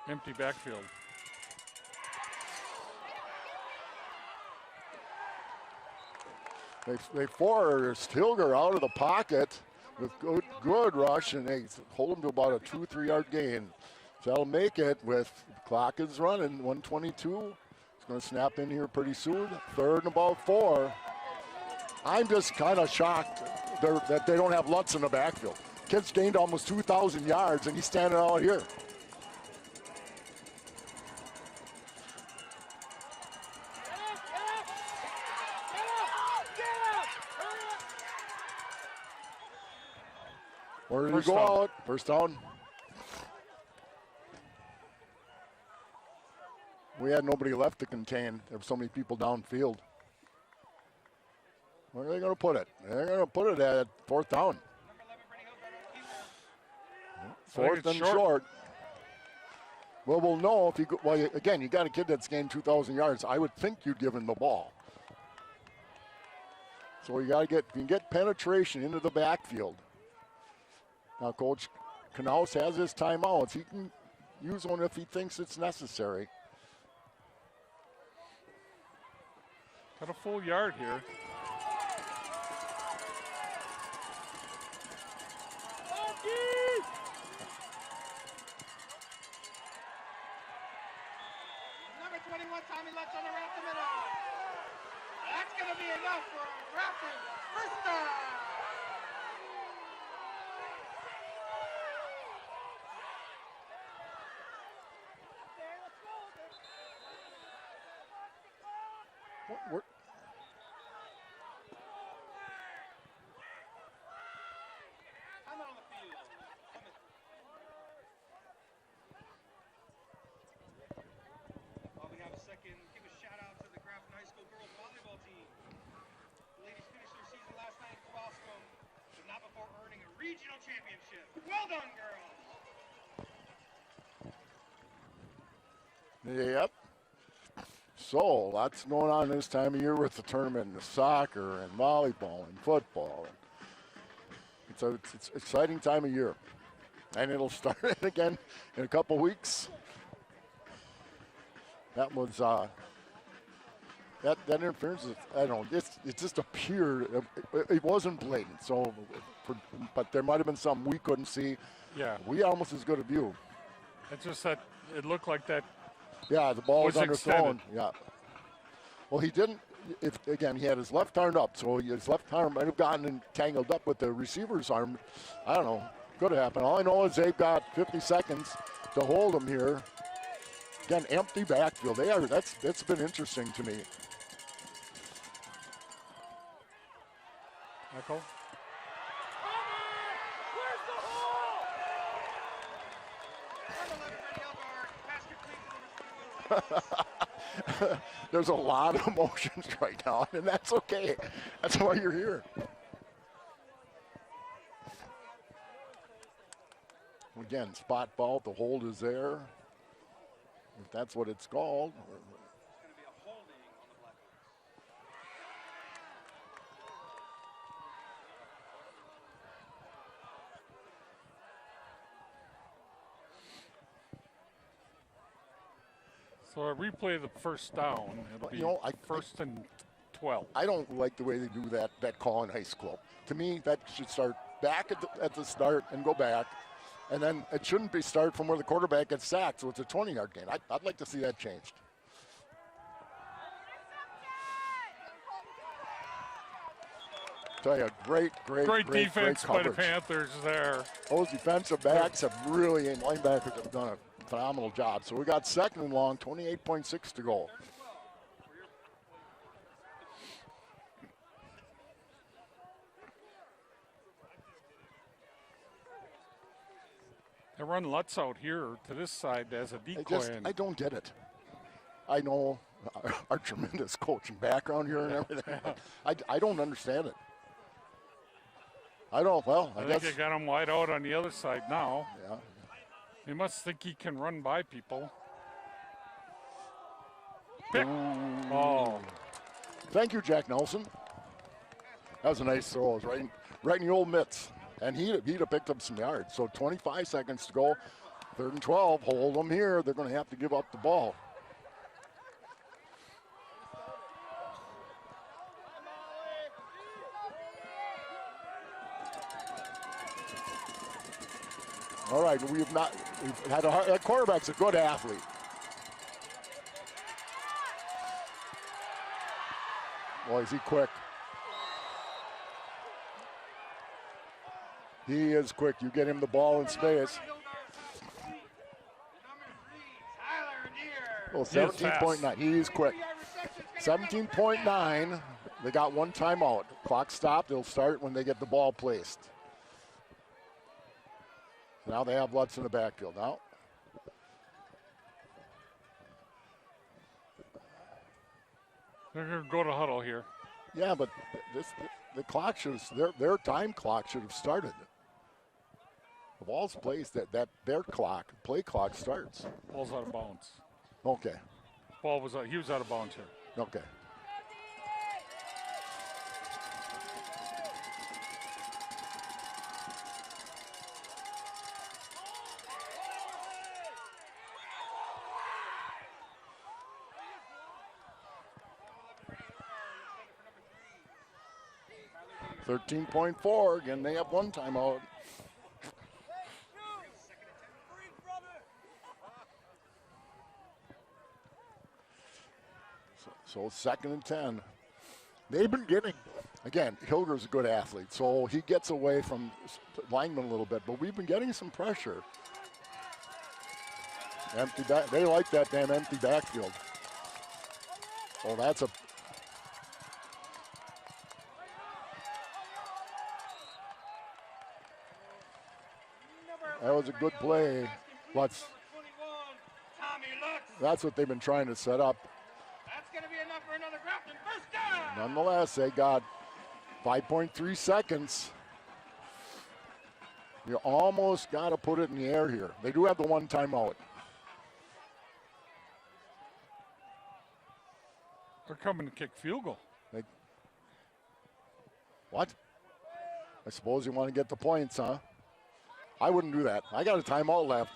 empty backfield. They forced Hilger out of the pocket with good rush, and they hold him to about a 2-3 yard gain. So that'll make it with the clock is running, 1:22. It's going to snap in here pretty soon. 3rd and about 4. I'm just kind of shocked that they don't have Lutz in the backfield. Kid's gained almost 2,000 yards, and he's standing out here. Where did he go out? First down. We had nobody left to contain. There were so many people downfield. Where are they going to put it? They're going to put it at 4th down. 4th and short. Well, we'll know if you go. Well, again, you got a kid that's gained 2,000 yards. I would think you'd give him the ball. So you got to you can get penetration into the backfield. Now, Coach Knaus has his timeouts. He can use one if he thinks it's necessary. Got a full yard here. Number 21, Tommy Lutz on the right the middle. That's going to be enough for Grafton. First down. What? Time out on the field. While we have a second, give a shout out to the Grafton High School girls volleyball team. The ladies finished their season last night in Kowalsko, but not before earning a regional championship. Well done, girls! Yep. So, lots going on this time of year with the tournament, and the soccer and volleyball and football. It's an exciting time of year. And it'll start again in a couple weeks. That was, that interference, I don't know, it just appeared, it wasn't blatant. So, but there might have been something we couldn't see. Yeah. We almost as good a view. It's just that it looked like that. Yeah, the ball was underthrown. Extended. Yeah. Well, he didn't. Again, he had his left arm up, so his left arm might have gotten entangled up with the receiver's arm. I don't know. Could have happened. All I know is they've got 50 seconds to hold him here. Again, empty backfield. That's been interesting to me. Michael? There's a lot of emotions right now, and that's okay. That's why you're here. Again, spot ball. The hold is there. If that's what it's called. It's going to be a holding on the Black Hawks. So I replay the first down. It'll be first and 12. I don't like the way they do that call in high school. To me, that should start back at the start and go back. And then it shouldn't be start from where the quarterback gets sacked, so it's a 20-yard gain. I'd like to see that changed. Tell you, great defense by the coverage. Panthers there. Those defensive backs have really, and linebackers have done a phenomenal job. So we got second and long, 28.6 to go. They run Lutz out here to this side as a decoy. I don't get it. I know our tremendous coaching background here and everything. I don't understand it. I think they got him wide out on the other side now. Yeah. He must think he can run by people. Pick. Oh. Thank you, Jack Nelson. That was a nice throw. It was right in the old mitts. And he'd have picked up some yards. So 25 seconds to go. 3rd and 12. Hold them here. They're going to have to give up the ball. All right, we've had that quarterback's a good athlete. Boy, is he quick. He is quick. You get him the ball in space. Oh, 17.9. He's quick. 17.9. They got one timeout. Clock stopped. They'll start when they get the ball placed. Now they have Lutz in the backfield. Now. They're going to go to huddle here. Yeah, but the clock should have, their time clock should have started. The ball's placed, their clock, play clock starts. Ball's out of bounds. Okay. He was out of bounds here. Okay. $13.4. Again, they have one timeout. So 2nd and 10. They've been getting, again, Hilger's a good athlete, so he gets away from linemen a little bit, but we've been getting some pressure. Empty back. They like that damn empty backfield. Oh, that's a That was a good play. Lutz. Tommy Lutz. That's what they've been trying to set up. That's going to be enough for another Grafton first down. Nonetheless, they got 5.3 seconds. You almost got to put it in the air here. They do have the one timeout. They're coming to kick field goal. What? I suppose you want to get the points, huh? I wouldn't do that. I got a timeout left.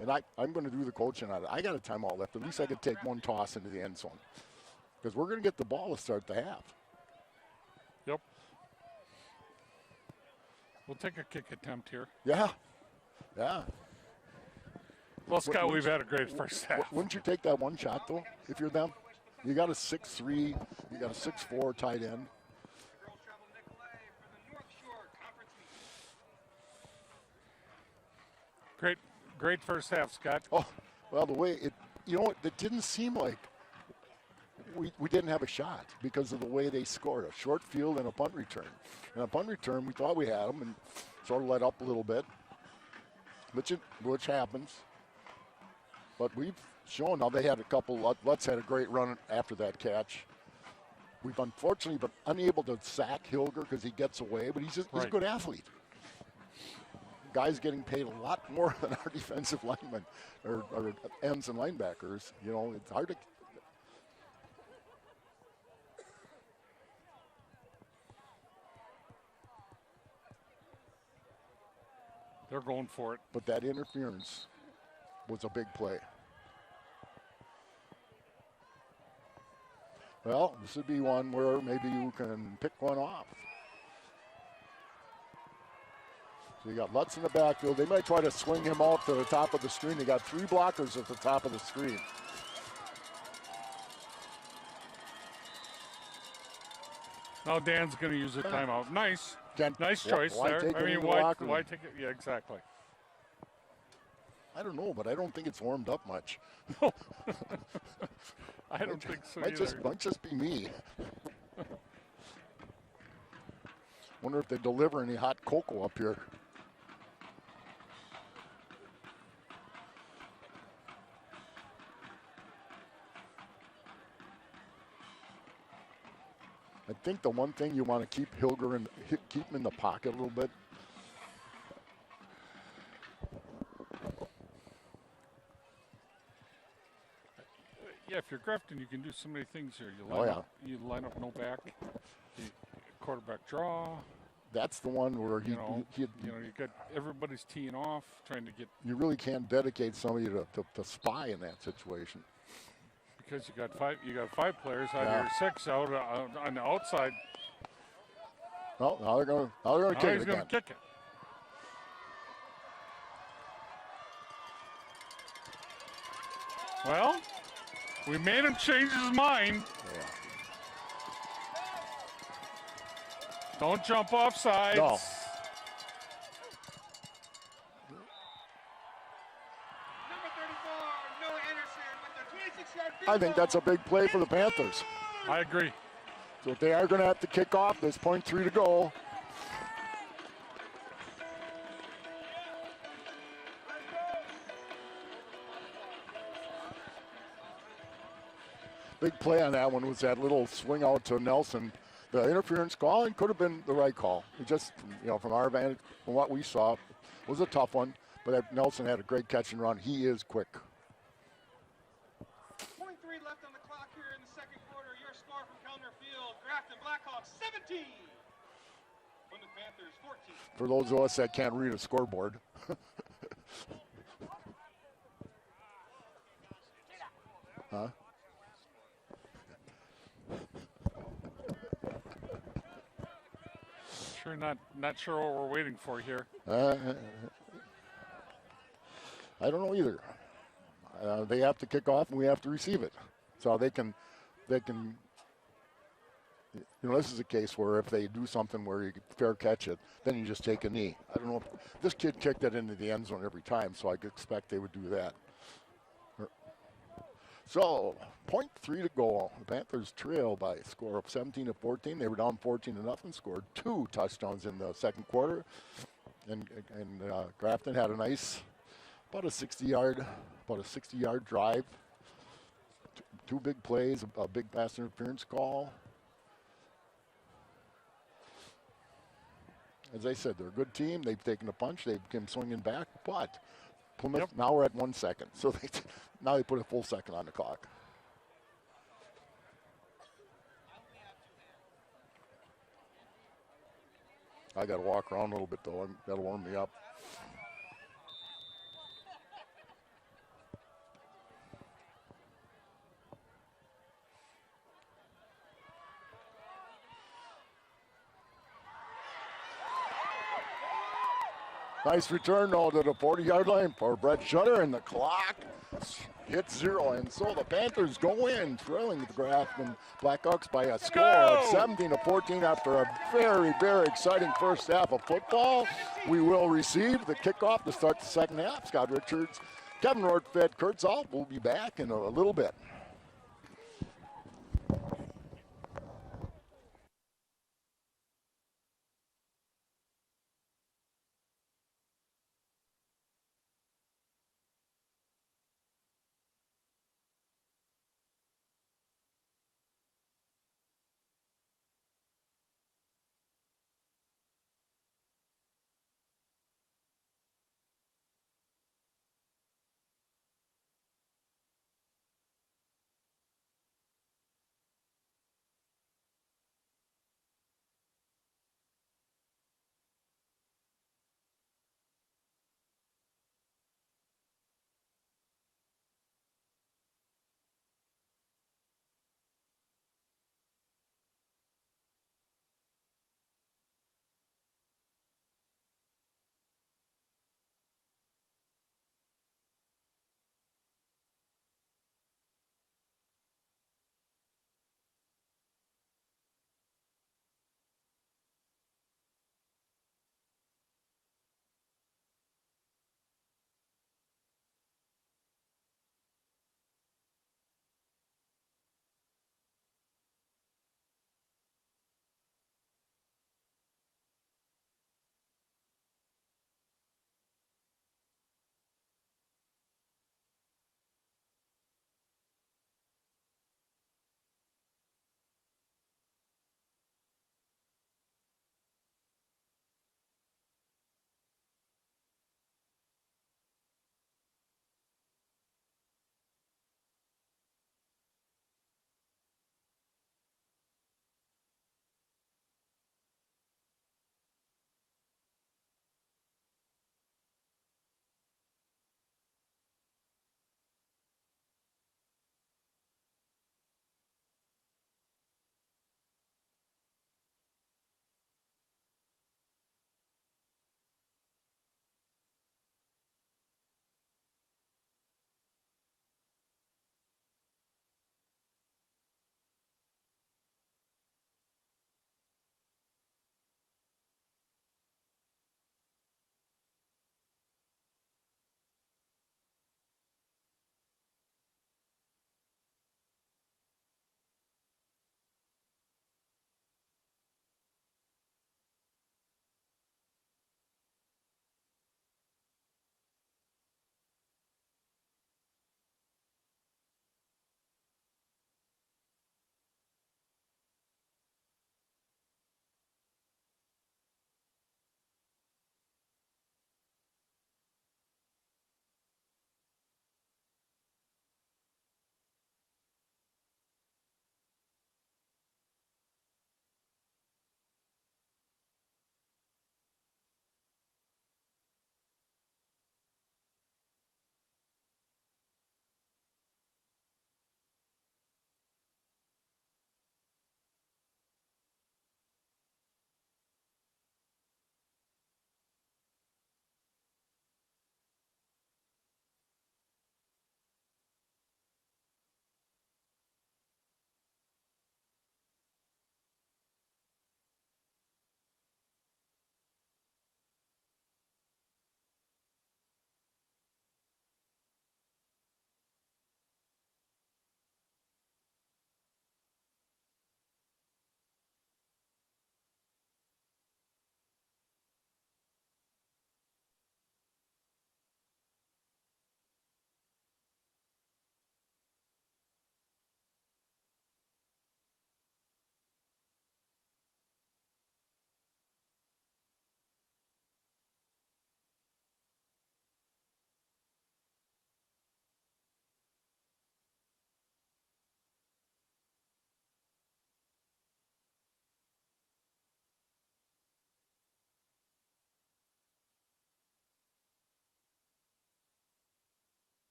And I'm going to do the coaching on it. I got a timeout left. At least I could take one toss into the end zone. Because we're going to get the ball to start the half. Yep. We'll take a kick attempt here. Yeah. Well, Scott, we've had a great first half. Wouldn't you take that one shot, though, if you're them? You got a 6'3", you got a 6'4" tight end. The girls travel Nicolay for the North Shore Conference meet. Great first half, Scott. Oh, well, the way it didn't seem like we didn't have a shot because of the way they scored. A short field and a punt return. And a punt return, we thought we had them and sort of let up a little bit, which happens. But we've shown now they had a couple. Lutz had a great run after that catch. We've unfortunately been unable to sack Hilger because he gets away, but he's a good athlete. Guy's getting paid a lot more than our defensive linemen or ends and linebackers. You know, it's hard to. They're going for it. But that interference was a big play. Well, this would be one where maybe you can pick one off. So you got Lutz in the backfield. They might try to swing him out to the top of the screen. They got 3 blockers at the top of the screen. Now Dan's going to use a timeout. Nice. Nice choice why there. take I it mean, in the why locker room? take it? Yeah, exactly. I don't know, but I don't think it's warmed up much. I don't think so Might either. just be me. Wonder if they deliver any hot cocoa up here. I think the one thing you want to keep Hilger and keep him in the pocket a little bit. Yeah, if you're Grafton, you can do so many things here. You line up no back, you quarterback draw. That's the one where You got everybody's teeing off, trying to get. you really can't dedicate somebody to spy in that situation. Because you got 5 players out of your 6 out on the outside. Well, now they're going to kick it He's again. going to kick it. Well, we made him change his mind. Yeah. Don't jump off sides. No. Number 34, Noah Anderson with the 26-yard field I think that's a big play for the Panthers. I agree. So they are going to have to kick off. There's 0.3 to go. Big play on that one was that little swing out to Nelson. The interference call could have been the right call. It just, from our vantage, from what we saw, was a tough one. But Nelson had a great catch and run. He is quick. 0.3 left on the clock here in the second quarter. Your score from Kellner Field, Grafton Black Hawks 17. Plymouth Panthers 14. For those of us that can't read a scoreboard. Huh? Sure, not sure what we're waiting for here. I don't know either. They have to kick off and we have to receive it. So they can, this is a case where if they do something where you fair catch it, then you just take a knee. I don't know if this kid kicked it into the end zone every time, so I could expect they would do that. So 0.3 to go. The Panthers trail by a score of 17-14. They were down 14-0, scored 2 touchdowns in the second quarter. And Grafton had a nice, about a 60-yard drive. Two big plays, a big pass interference call. As I said, they're a good team. They've taken a punch. They've come swinging back, but Plymouth, now we're at 1 second. So now they put a full second on the clock. I got to walk around a little bit, though. That'll warm me up. Nice return, though, to the 40-yard line for Brett Shutter, and the clock hits 0. And so the Panthers go in, trailing the Grafton Black Hawks by a score of 17-14 after a very, very exciting first half of football. We will receive the kickoff to start the second half. Scott Richards, Kevin Rortfed, Kurt Zoll will be back in a little bit.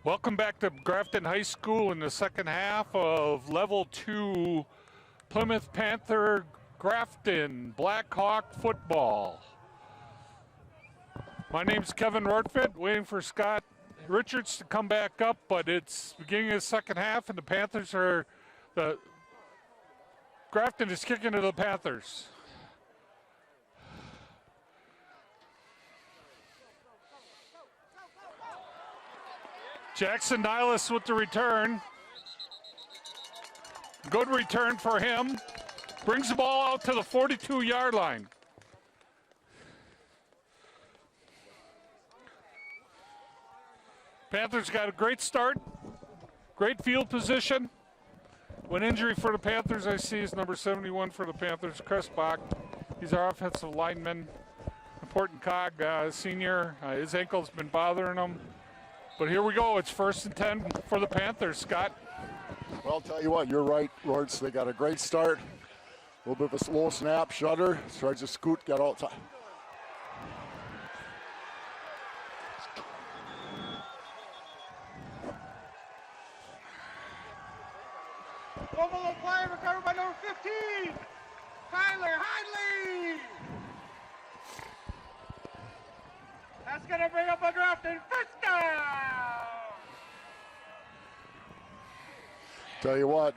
Welcome back to Grafton High School in the second half of Level 2 Plymouth Panther Grafton Black Hawk football. My name's Kevin Rortfit, waiting for Scott Richards to come back up, but it's beginning of the second half and Grafton is kicking to the Panthers. Jackson Niles with the return. Good return for him. Brings the ball out to the 42-yard line. Panthers got a great start. Great field position. One injury for the Panthers I see is number 71 for the Panthers, Crestbach. He's our offensive lineman. Important cog, senior. His ankle's been bothering him. But here we go. It's 1st and 10 for the Panthers, Scott. Well, I'll tell you what, you're right, Lords. They got a great start. A little bit of a slow snap. Shutter tries to scoot, got all time. Overload play recovered by number 15, Tyler Hidley. That's going to bring up a Grafton first down. Tell you what.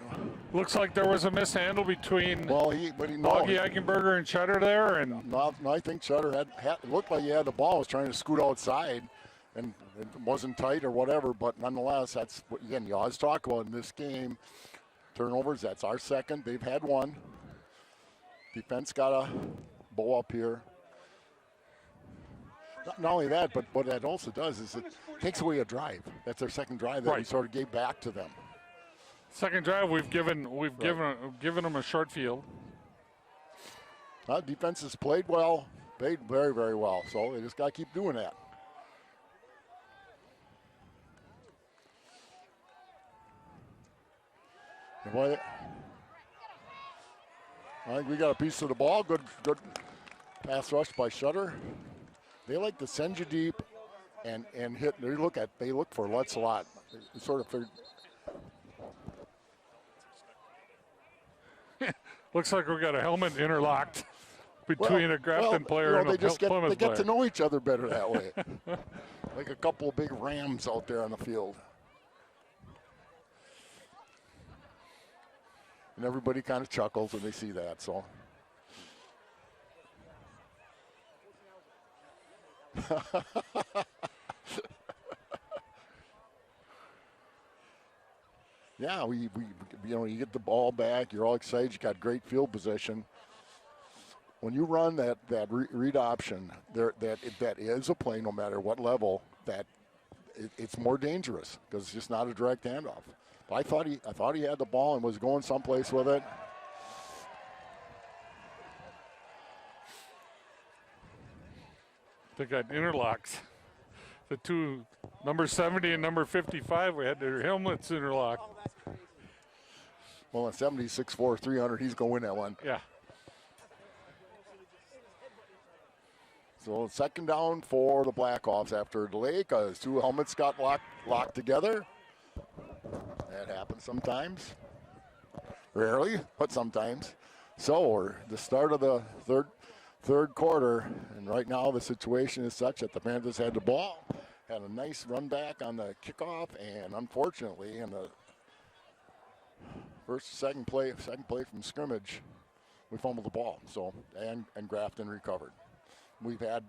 Looks like there was a mishandle between Well, Augie Eichenberger and Shutter there. And no, I think Shutter had looked like he had the ball, was trying to scoot outside, and it wasn't tight or whatever. But nonetheless, that's what, again, you always talk about in this game. Turnovers, that's our second. They've had one. Defense got a bow up here. Not only that, but what that also does is it takes away a drive. That's their second drive that we sort of gave back to them. second drive, we've given them a short field. Defense has played well, played very, very well. So they just got to keep doing that. Boy, I think we got a piece of the ball. Good pass rush by Shutter. They like to send you deep and hit. They look for Lutz a lot. They sort of figured. Looks like we got a helmet interlocked between a Grafton player and a Plymouth player. They get to know each other better that way. Like a couple of big rams out there on the field. And everybody kind of chuckles when they see that, so. Yeah, you get the ball back, you're all excited, you got great field position. When you run that read option, that is a play no matter what level, it's more dangerous because it's just not a direct handoff. But I thought he had the ball and was going someplace with it. They got interlocks. The two, number 70 and number 55, we had their helmets interlocked. Well, at 70, 6'4", 300, he's going to win that one. Yeah. So second down for the Blackhawks after a delay because two helmets got locked together. That happens sometimes. Rarely, but sometimes. So we're the start of the third quarter, and right now the situation is such that the Panthers had the ball, had a nice run back on the kickoff, and unfortunately in the second play from scrimmage, we fumbled the ball. So and Grafton recovered. We've had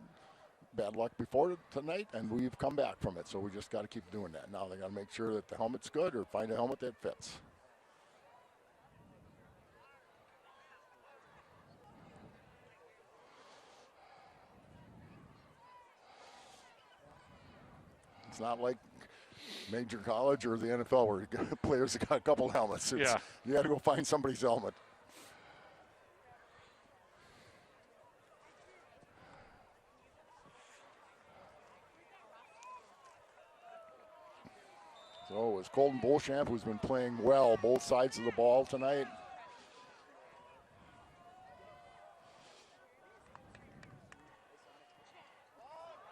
bad luck before tonight, and we've come back from it. So we just got to keep doing that. Now they got to make sure that the helmet's good or find a helmet that fits. It's not like major college or the NFL where players have got a couple helmets. You got to go find somebody's helmet. So it was Colton Beauchamp who's been playing well both sides of the ball tonight.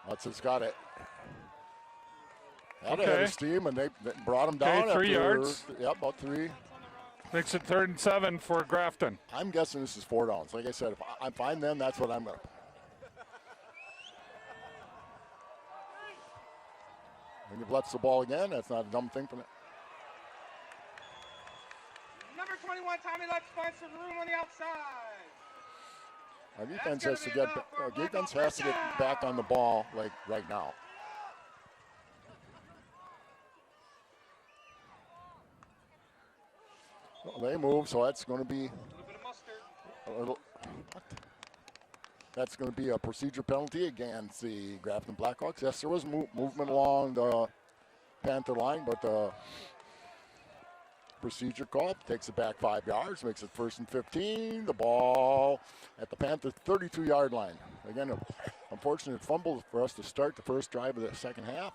Lutz has got it. Had a head of steam, and they brought him down. Okay, 3 yards. Yep, about 3. Makes it 3rd and 7 for Grafton. I'm guessing this is 4 downs. Like I said, if I find them, that's what I'm going to. And he lets the ball again. That's not a dumb thing from it. Number 21, Tommy Lutz finds some room on the outside. Our defense has to get back on the ball like right now. Well, they move, so that's going to be A little bit of mustard. a little. What? That's going to be a procedure penalty against the Grafton Black Hawks. Yes, there was movement along the Panther line, but the procedure call takes it back 5 yards, makes it 1st and 15. The ball at the Panther 32-yard line. Again, an unfortunate fumble for us to start the first drive of the second half.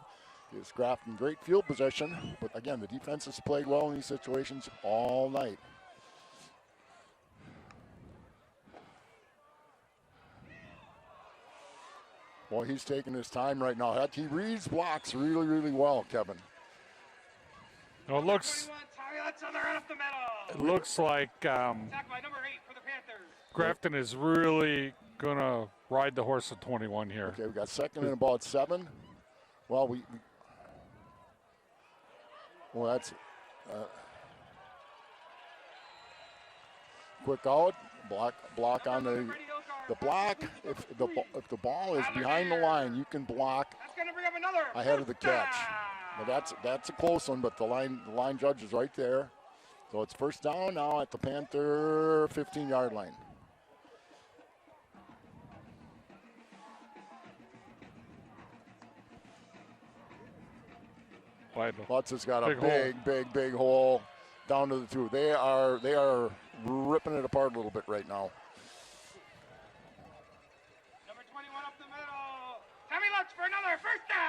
Gives Grafton great field possession, but again, the defense has played well in these situations all night. Boy, he's taking his time right now. He reads blocks really, really well, Kevin. Well, it looks like Grafton is really going to ride the horse at 21 here. Okay, we got 2nd and about 7. Well, well, that's quick out, block on the block. If the ball is behind the line, you can block ahead of the catch. Now that's a close one, but the line judge is right there. So it's 1st down now at the Panther 15-yard line. Lutz has got a big hole down to the 2. They are ripping it apart a little bit right now. Number 21 up the middle. Tommy Lutz for another 1st down.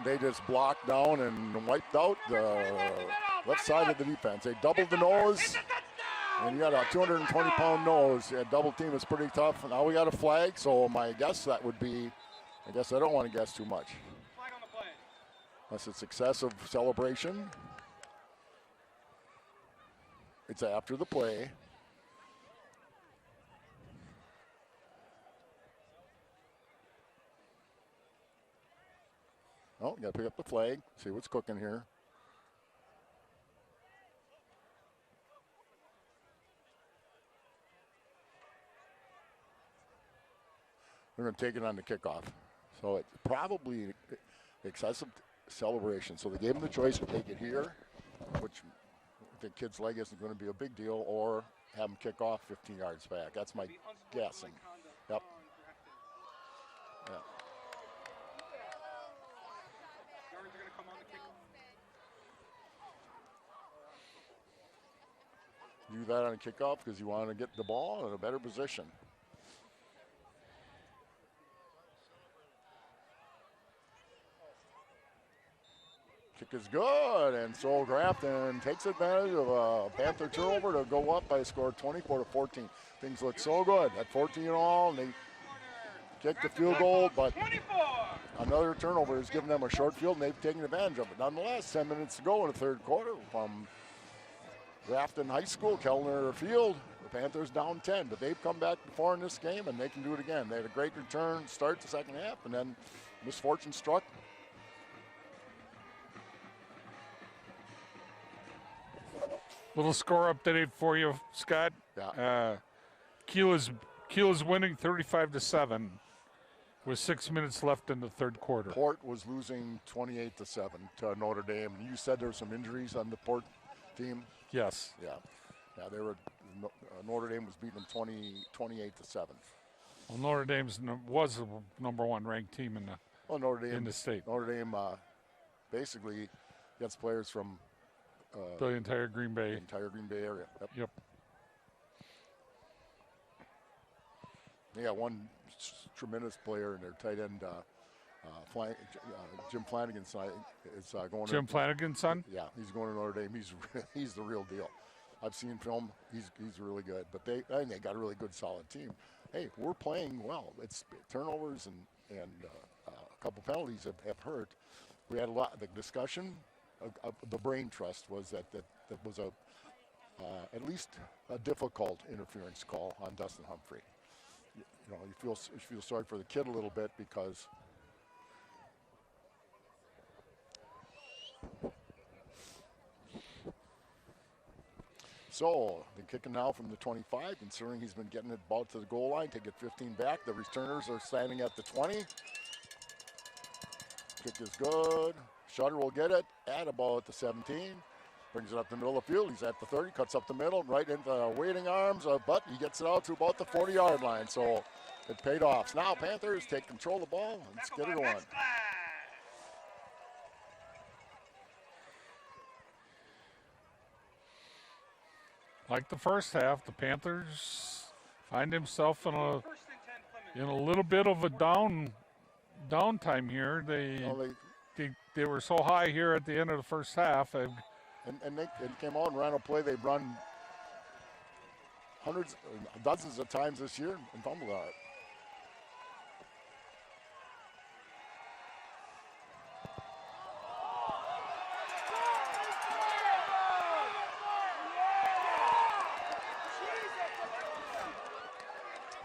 They just blocked down and wiped out the left side of the defense. They doubled the nose, and you got a 220-pound nose. Yeah, double team is pretty tough. Now we got a flag, so my guess that would be, I guess I don't want to guess too much. Flag on the play. Unless it's excessive celebration. It's after the play. Oh, you got to pick up the flag, see what's cooking here. They're going to take it on the kickoff. So it's probably excessive celebration. So they gave them the choice to take it here, which the kid's leg isn't going to be a big deal, or have them kick off 15 yards back. That's my guessing. Yep. Yeah. Guards are going to come on the kickoff. Do that on a kickoff because you want to get the ball in a better position. Kick is good, and so Grafton takes advantage of a Panther turnover to go up by a score of 24-14. Things look so good at 14 all, and they kick the field goal, but another turnover has given them a short field, and they've taken advantage of it. Nonetheless, 10 minutes to go in the 3rd quarter from Grafton High School, Kellner Field. The Panthers down 10, but they've come back before in this game, and they can do it again. They had a great return start the second half, and then misfortune struck. Little score update for you, Scott. Yeah. Kiel is winning 35-7 with 6 minutes left in the 3rd quarter. Port was losing 28-7 to Notre Dame. You said there were some injuries on the Port team. Yes. Yeah. Yeah, they were. Notre Dame was beating them 28-7. Well, Notre Dame was the number 1 ranked team in the state. Notre Dame basically gets players from the entire Green Bay area. Yep. They got one tremendous player in their tight end, Jim Flanagan's son is going. Jim Flanagan's son? Yeah, he's going to Notre Dame. He's the real deal. I've seen film. He's really good. But they got a really good, solid team. Hey, we're playing well. It's turnovers and a couple penalties have hurt. We had a lot. The discussion, the brain trust was that was at least a difficult interference call on Dustin Humphrey. You know, you feel sorry for the kid a little bit because so the kicking now from the 25, considering he's been getting it about to the goal line to get 15 back. The returners are standing at the 20. Kick is good. Shutter will get it at about the 17. Brings it up the middle of the field. He's at the 30, cuts up the middle, right into the waiting arms, but he gets it out to about the 40-yard line. So it paid off. So now Panthers take control of the ball. Let's get it going. Like the first half, the Panthers find himself in a little bit of a downtime here. They were so high here at the end of the first half. And they came out and ran a play they've run dozens of times this year and fumbled on it.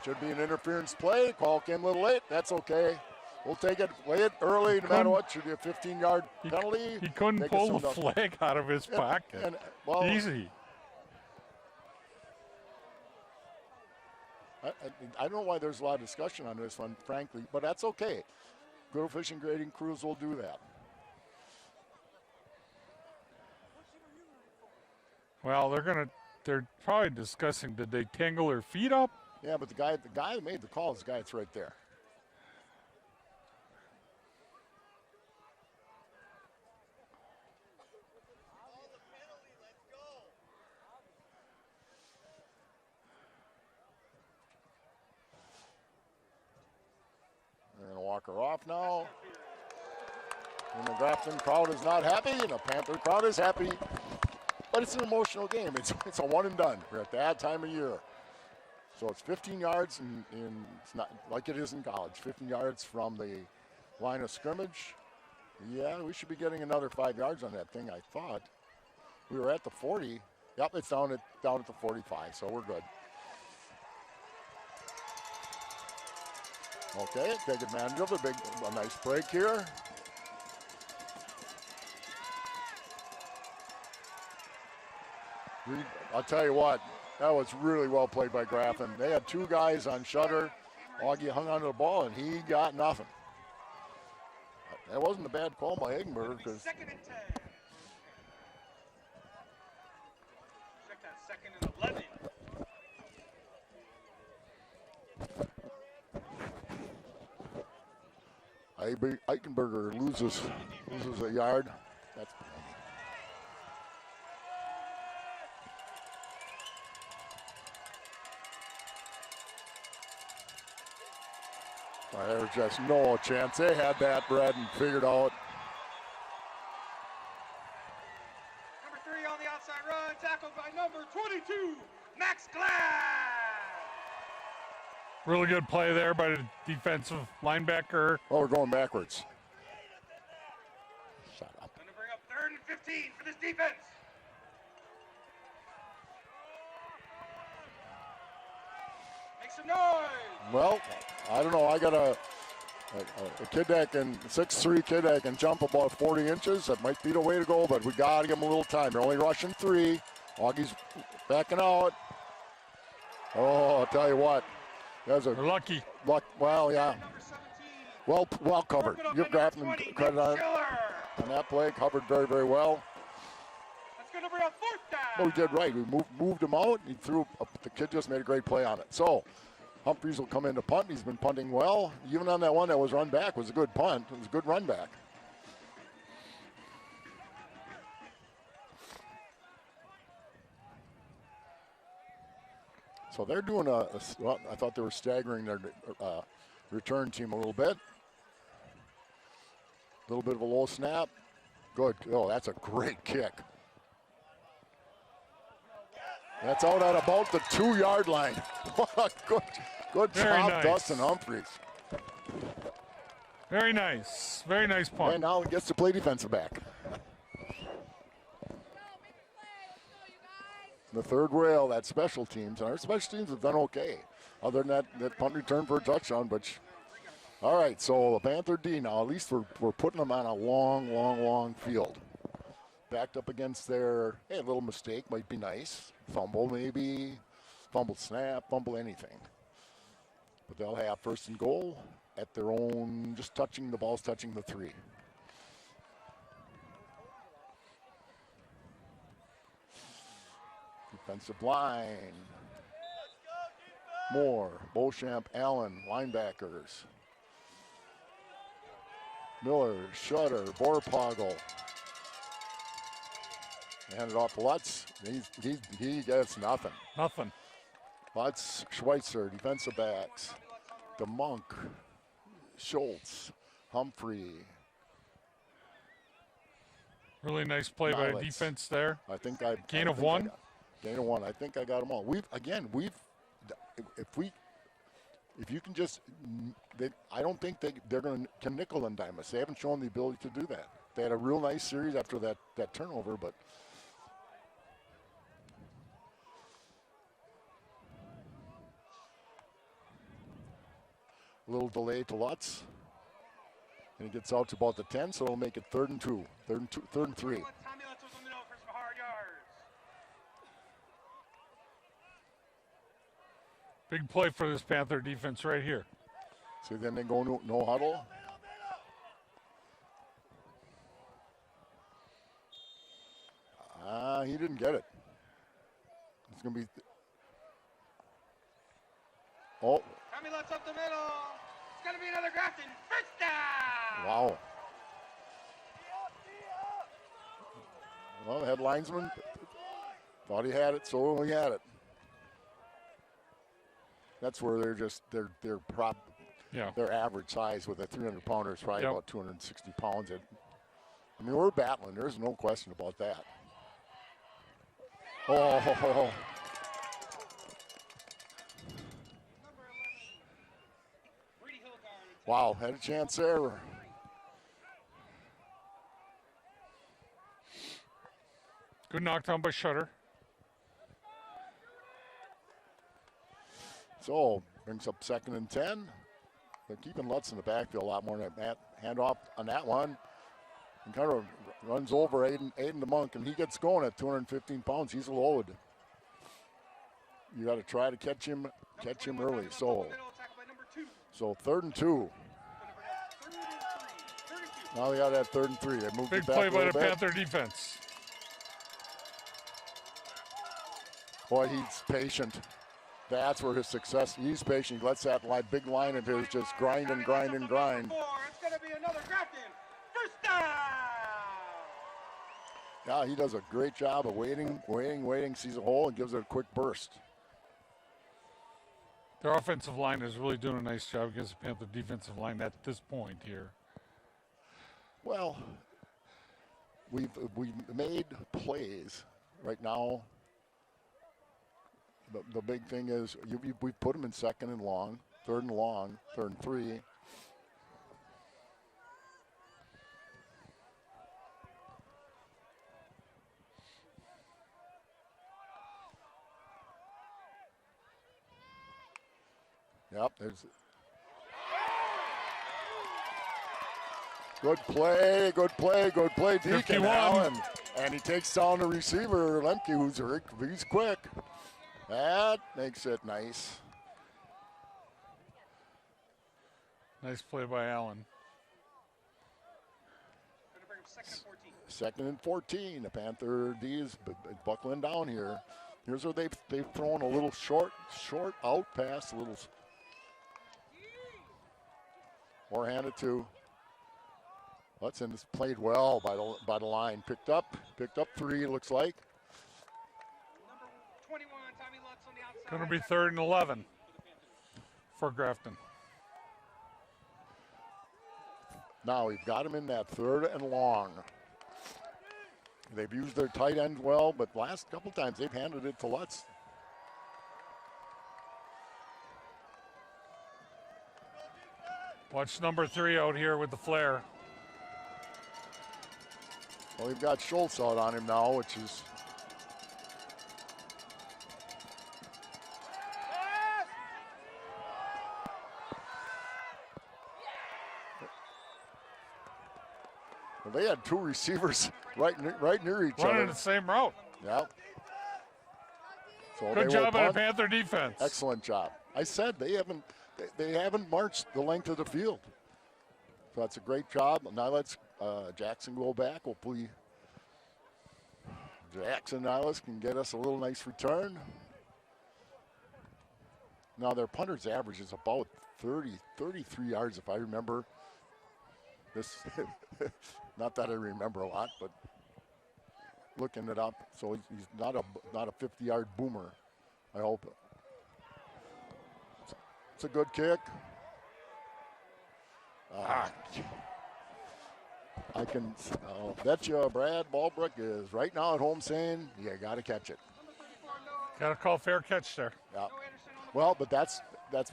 Should be an interference play. Call came a little late. That's okay. We'll take it. Lay it early, no matter what. Should be a 15-yard penalty. He couldn't pull the flag out of his pocket. Easy. I don't know why there's a lot of discussion on this one, frankly, but that's okay. Good official grading crews will do that. Well, they're probably discussing, did they tangle their feet up? Yeah, but the guy that made the call is the guy that's right there. They're going to walk her off now. And the Grafton crowd is not happy, and the Panther crowd is happy. But it's an emotional game. It's a one and done. We're at that time of year. So it's 15 yards, and it's not like it is in college. 15 yards from the line of scrimmage. Yeah, we should be getting another 5 yards on that thing, I thought. We were at the 40. Yep, it's down at the 45, so we're good. Okay, take advantage of a nice break here. I'll tell you what, that was really well played by Grafton. They had two guys on shutter. Augie hung onto the ball, and he got nothing. That wasn't a bad call by Eggenberg. Second and 10. Check that, second and 11. Eichenberger loses a yard. That's there's just no chance. They had that bred and figured out. Number 3 on the outside run, tackled by number 22, Max Glass. Really good play there by the defensive linebacker. Oh, we're going backwards. Shut up. Going to bring up 3rd and 15 for this defense. Make some noise. Well, I don't know. I got a kid that can, 6'3" kid that can jump about 40 inches. That might be the way to go, but we got to give him a little time. They're only rushing 3. Augie's backing out. Oh, I'll tell you what. They're lucky. Well, yeah. Well covered. Give Grafton credit on that play. Covered very, very well. That's going to bring up 4th down. Well, we did right. We moved him out. He threw. The kid just made a great play on it. So Humphreys will come in to punt. He's been punting well. Even on that one that was run back was a good punt. It was a good run back. So they're doing well, I thought they were staggering their return team a little bit. A little bit of a low snap. Good. Oh, that's a great kick. That's out at about the 2-yard line. What a good Very job, nice. Dustin Humphreys. Very nice. Very nice punt. And now he gets to play defensive back. The third rail, that's special teams. And our special teams have done okay. Other than that punt return for a touchdown. But all right, so the Panther D now, at least we're putting them on a long field. Backed up against their, hey, a little mistake might be nice. Fumble maybe, fumble snap, fumble anything. But they'll have first and goal at their own, just touching the ball's touching the 3. Defensive line. Moore, Beauchamp, Allen, linebackers. Miller, Shutter, Borpoggle. Hand it off to Lutz. He gets nothing. Nothing. Lutz, Schweitzer, defensive backs. DeMonk, Schultz, Humphrey. Really nice play by Niles. defense there. I think I Gain I of think 1. Gain of 1. I think I got them all. If you can just, I don't think they're going to can nickel and dime us. They haven't shown the ability to do that. They had a real nice series after that turnover, but a little delay to Lutz. And he gets out to about the 10, so it'll make it 3rd and 3. Tommy Lutz was in the middle for some hard yards. Big play for this Panther defense right here. So then they go no huddle. He didn't get it. It's going to be. Oh, Tommy Lutz up the middle. It's going to be another Grafton first down. wow. Well, the head linesman thought he had it, so he had it. That's where they're Yeah. their average size with a 300-pounder is probably Yep. about 260 pounds. I mean, we're battling. There's no question about that. Oh, wow, had a chance there. Good knockdown by Shutter. So, brings up 2nd and 10. They're keeping Lutz in the backfield a lot more than that. Hand off on that one. And kind of runs over Aiden DeMonk, and he gets going at 215 pounds. He's loaded. You got to try to catch him early. So 3rd and 2. Now they got that 3rd and 3. They moved Big it back play a by little the bit. Panther defense. Boy, he's patient. That's where his success. He's patient. He lets that big line of his just grind and grind and grind. It's going to be another Grafton first down. Yeah, he does a great job of waiting, sees a hole, and gives it a quick burst. Their offensive line is really doing a nice job against the Panther defensive line at this point here. Well, we've made plays right now. The big thing is we put them in 2nd and long, 3rd and long, 3rd and 3. Yep, there's good play, Deacon 51. Allen. And he takes down the receiver, Lemke, he's quick. That makes it nice. Nice play by Allen. Going to bring up 2nd 2nd and 14. and 14. The Panther D is buckling down here. Here's where they've thrown a little short out pass, a little. Or handed to. Hudson has played well by the line. Picked up 3. Looks like. Number 21, Tommy Lutz on the outside. Going to be 3rd and 11 for Grafton. Now we've got him in that 3rd and long. They've used their tight end well, but last couple times they've handed it to Lutz. Watch number 3 out here with the flare. Well, we've got Schultz out on him now, which is well, they had two receivers right near each Running other. the same route. Yeah. So Good job by the Panther defense. Excellent job. I said they haven't marched the length of the field. So that's a great job. Now let's Jackson go back. Hopefully Jackson Niles can get us a little nice return. Now their punter's average is about 33 yards if I remember. This, not that I remember a lot, but looking it up. So he's not a 50-yard boomer. I hope. It's a good kick. I can bet you Brad Ballbrick is right now at home saying, you got to catch it. Got to call fair catch there. Yeah. Well, but that's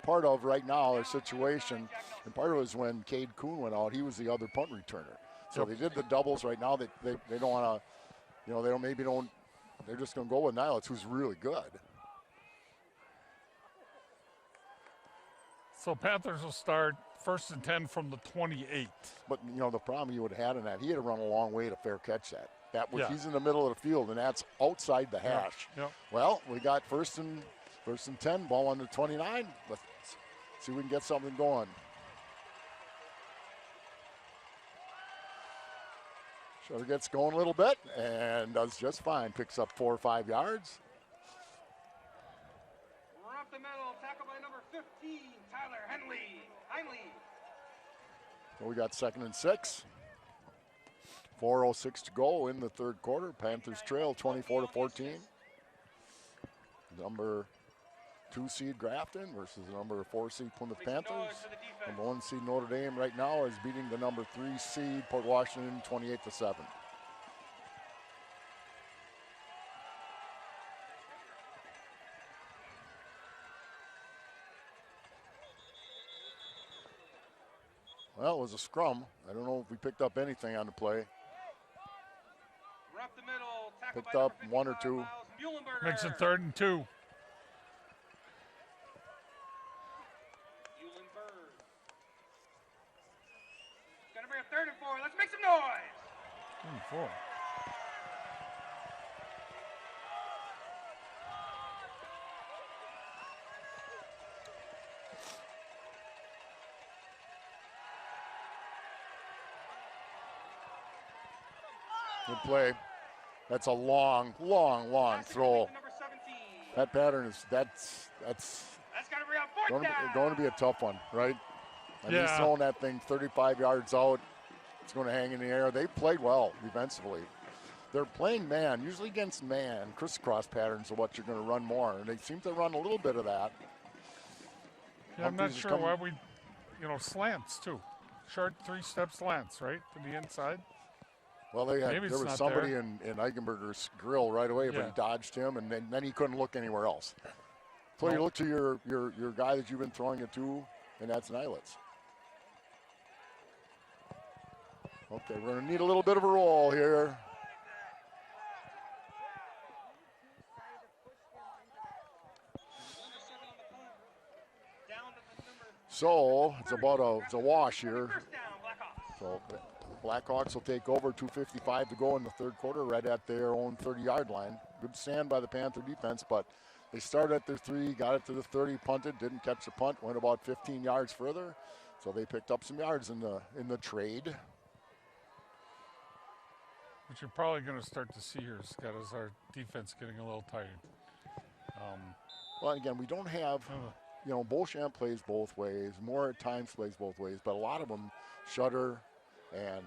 part of right now our situation. And part of it was when Cade Kuhn went out, he was the other punt returner. So they did the doubles right now. They don't want to, they're just going to go with Niles, who's really good. So Panthers will start 1st and 10 from the 28. But, the problem he would have had in that, he had to run a long way to fair catch that. He's in the middle of the field, and that's outside the hash. Yep. Well, we got first and 10, ball on the 29. Let's see if we can get something going. Shutter gets going a little bit and does just fine. Picks up 4 or 5 yards. We're up the middle, tackled by number 15, Tyler Heinley. So we got 2nd and 6. 4:06 to go in the third quarter. Panthers trail 24-14. Number 2 seed Grafton versus number 4 seed Plymouth Panthers. Number 1 seed Notre Dame right now is beating the number 3 seed Port Washington 28-7. Well, it was a scrum. I don't know if we picked up anything on the play. We're up the middle, tackled Picked by up number 1 or 2. Miles Muhlenberger. Makes it 3rd and 2. Muhlenberg. Gonna bring up 3rd and 4. Let's make some noise. 3rd and 4. Good play. That's a long throw. Number 17. That pattern is that's That's gonna bring up 4th down. going to be a tough one, right? And he's throwing that thing 35 yards out. It's going to hang in the air. They played well defensively. They're playing man, usually against man. Crisscross patterns are what you're going to run more, and they seem to run a little bit of that. Yeah, I'm not sure why we, slants too. Short 3-step slants, right, to the inside. Well, there was somebody in Eichenberger's grill right away, but he dodged him, and then he couldn't look anywhere else. So you look to your guy that you've been throwing it to, and that's Nilitz. Okay, we're going to need a little bit of a roll here. So it's a wash here. So Blackhawks will take over. 2:55 to go in the third quarter, right at their own 30-yard line. Good stand by the Panther defense, but they started at their 3, got it to the 30, punted, didn't catch the punt, went about 15 yards further. So they picked up some yards in the trade. What you're probably going to start to see here, Scott, is our defense getting a little tired. Well, again, we don't have, Beauchamp plays both ways. Moore at times plays both ways, but a lot of them, Shutter and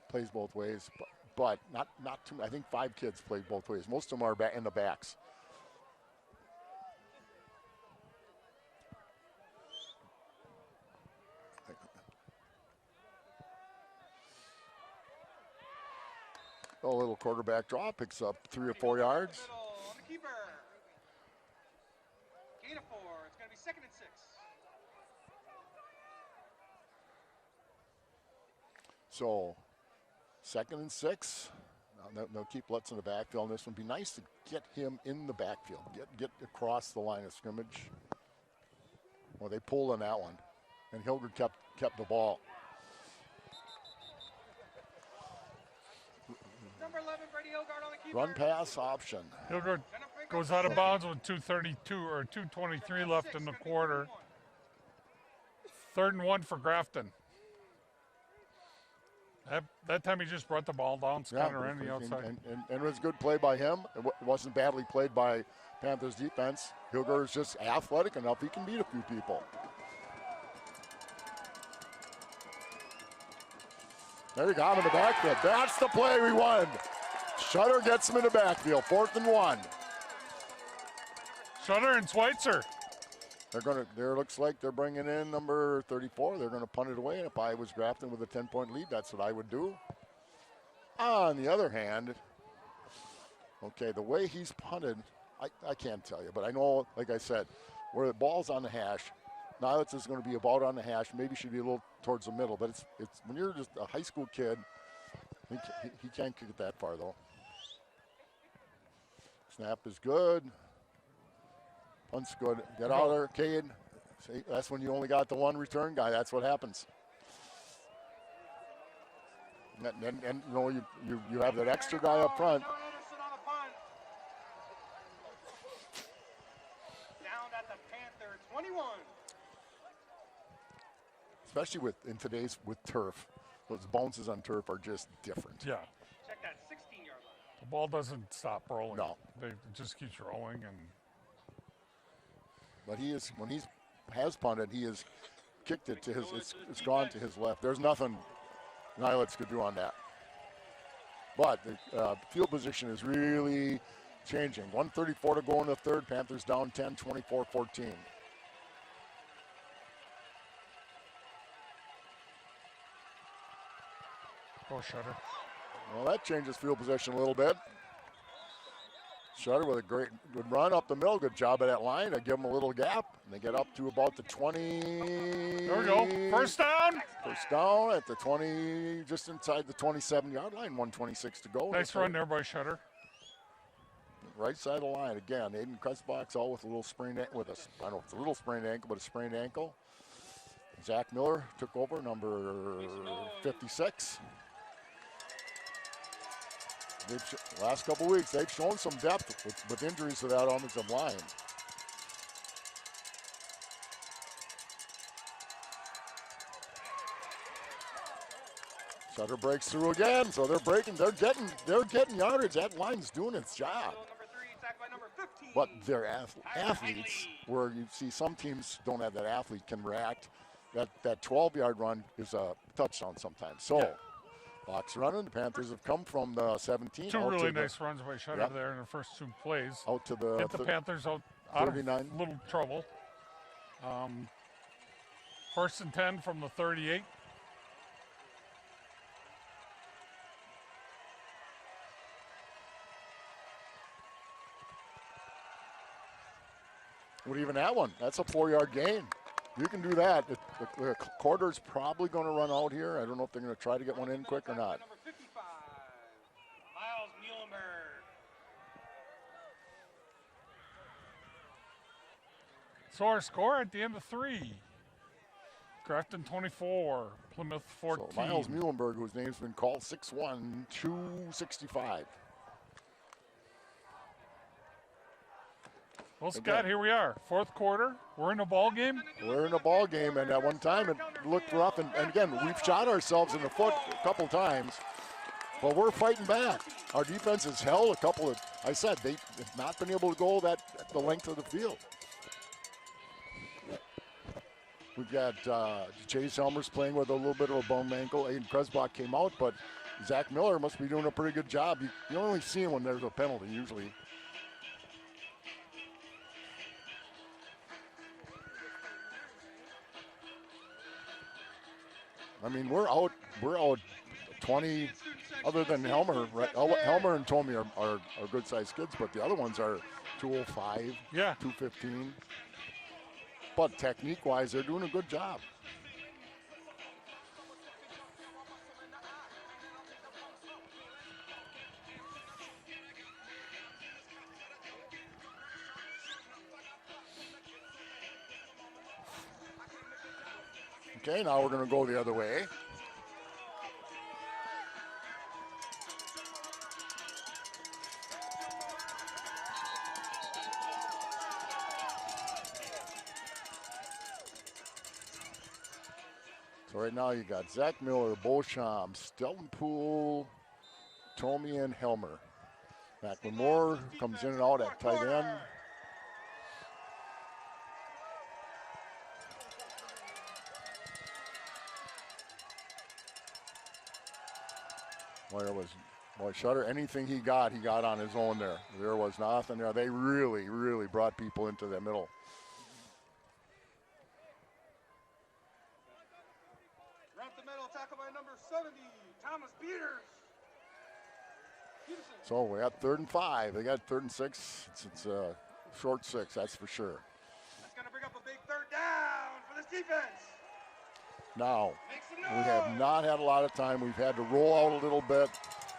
plays both ways. But not too. I think 5 kids play both ways. Most of them are in the backs. A little quarterback draw, picks up 3 or 4 yards. Middle on the keeper. Gain of 4. It's going to be 2nd and 6. So 2nd and 6. Now they'll keep Lutz in the backfield on this one. Be nice to get him in the backfield, get across the line of scrimmage. Well, they pulled on that one, and Hilger kept the ball. Number 11, Brady Hilgard on the keeper. Run pass option. Hilgard goes out of bounds with 2:32 or 2:23 left in the quarter. 3rd and 1 for Grafton. That time he just brought the ball down, Scott around the outside. And it was a good play by him. It wasn't badly played by Panthers defense. Hilger is just athletic enough, he can beat a few people. There you go, him in the backfield. That's the play we won. Shutter gets him in the backfield, 4th and 1. Shutter and Schweitzer. There looks like they're bringing in number 34. They're gonna punt it away, and if I was Grafton with a 10-point lead, that's what I would do. On the other hand, okay, the way he's punted, I can't tell you, but I know, like I said, where the ball's on the hash, Nilitz is going to be about on the hash, maybe should be a little towards the middle, but it's when you're just a high school kid, he can't kick it that far though. Snap is good. Punt's good. Get out there, Cade. See, that's when you only got the one return guy. That's what happens. And you know, you have that extra guy up front. Down at the Panther 21. Especially with turf, those bounces on turf are just different. Yeah. Check that 16-yard line. The ball doesn't stop rolling. No. It just keeps rolling. But when he has punted, he has kicked it to his. It's gone to his left. There's nothing Nilitz could do on that. But the field position is really changing. 1:34 to go in the third. Panthers down 10, 24-14. Go Shutter. Well, that changes field position a little bit. Shutter with a good run up the middle. Good job at that line. I give them a little gap, and they get up to about the 20. There we go. First down. First down at the 20, just inside the 27-yard line. 1:26 to go. Nice run there by Shutter. Right side of the line again. Aiden Kresbach's all with a little sprained ankle. I don't know if it's a little sprained ankle, but a sprained ankle. Zach Miller took over, number 56. Last couple weeks, they've shown some depth with injuries to that offensive line. Sutter breaks through again, so they're getting yardage. That line's doing its job. Number 3, attacked by number 15. But they're athletes, where you see some teams don't have that athlete can react. That 12-yard run is a touchdown sometimes. So. Yeah. Box running. The Panthers have come from the 17. Two really nice runs by Shutter there in the first 2 plays. Out to the hit the Panthers out of 39. Little trouble. 1st and 10 from the 38. What even that one? That's a 4-yard gain. You can do that. The quarter's probably going to run out here. I don't know if they're going to try to get one in quick or not. Number 55, Miles Muhlenberg. So our score at the end of 3. Grafton 24, Plymouth 14. So Miles Muhlenberg, whose name's been called, 6'1", 265. Well, Scott, here we are. 4th quarter. We're in a ball game. We're in a ball game, and at one time it looked rough. And again, we've shot ourselves in the foot a couple times, but we're fighting back. Our defense has held a couple of. I said they've not been able to go the length of the field. We've got Chase Helmers playing with a little bit of a bum ankle. Aiden Kresbach came out, but Zach Miller must be doing a pretty good job. You only see him when there's a penalty usually. I mean, we're out 20, other than Helmer, right? Helmer and Tommy are good-sized kids, but the other ones are 205, Yeah. 215. But technique-wise, they're doing a good job. Okay, now we're going to go the other way. So right now you got Zach Miller, Beauchamp, Steltenpool, Tomey, and Helmer. Macklin Moore comes in and out at tight end. Boy, Shutter, anything he got on his own there. There was nothing there. They really, really brought people into the middle. Right the middle, tackle by number 70, Thomas Peters. Peterson. So we got 3rd and 5. They got 3rd and 6. It's a short 6, that's for sure. That's going to bring up a big 3rd down for this defense. Now, Make some we have noise. not had a lot of time. We've had to roll out a little bit.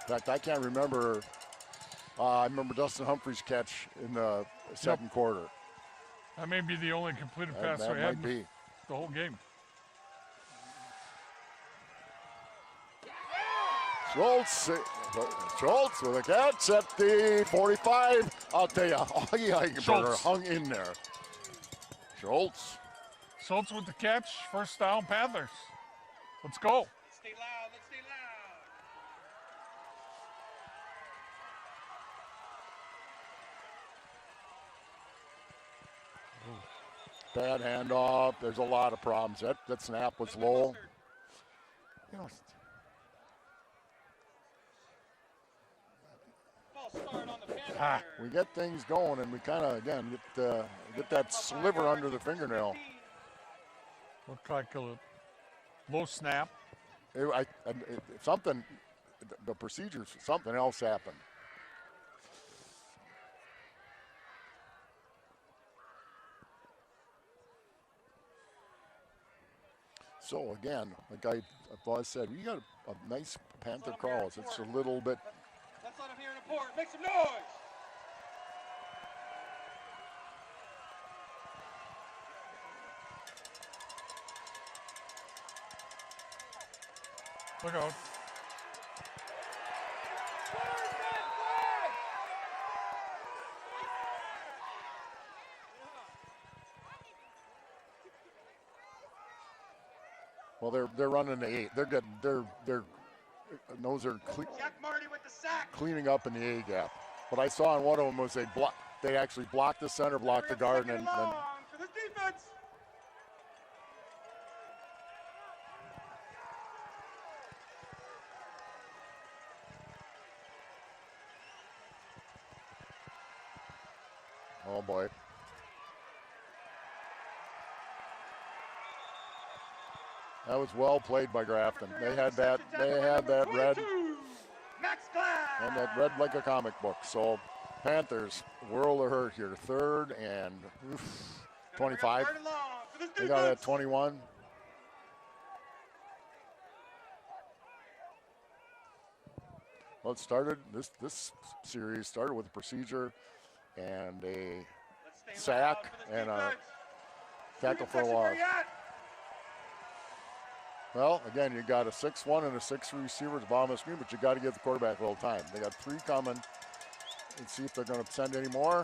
In fact, I can't remember. I remember Dustin Humphrey's catch in the second quarter. That may be the only completed pass That we might had be. the whole game. Schultz with a catch at the 45. I'll tell you, Eichenberger hung in there. Schultz. Schultz with the catch. First down, Panthers. Let's go. Let's stay loud. Let's stay loud. Bad handoff. There's a lot of problems. That snap was low. You know, False start on the Panther. we get things going, and we kind of, again, get that sliver under the fingernail. Looked like a low snap. Something, the procedures, something else happened. So again, like I said, we got a nice Panther cross. It's a little bit. Let's let him hear an report. Make some noise. Look out. Well, they're running the 8. They're good. They're those are Jack Marty with the sack. cleaning up in the A gap. What I saw in one of them was they actually blocked the center, blocked the guard, and then For this defense. oh boy. That was well played by Grafton. They had that red, Max Glass. and that read like a comic book. So Panthers world of hurt here. 3rd and 25. They got it at 21. Well, it started, this series started with a procedure and a sack and a tackle for a loss. Well, again, you got a 6-1 and a 6-3 receiver at the bottom of the screen, but you got to give the quarterback a little time. They got 3 coming. Let's see if they're going to send any more.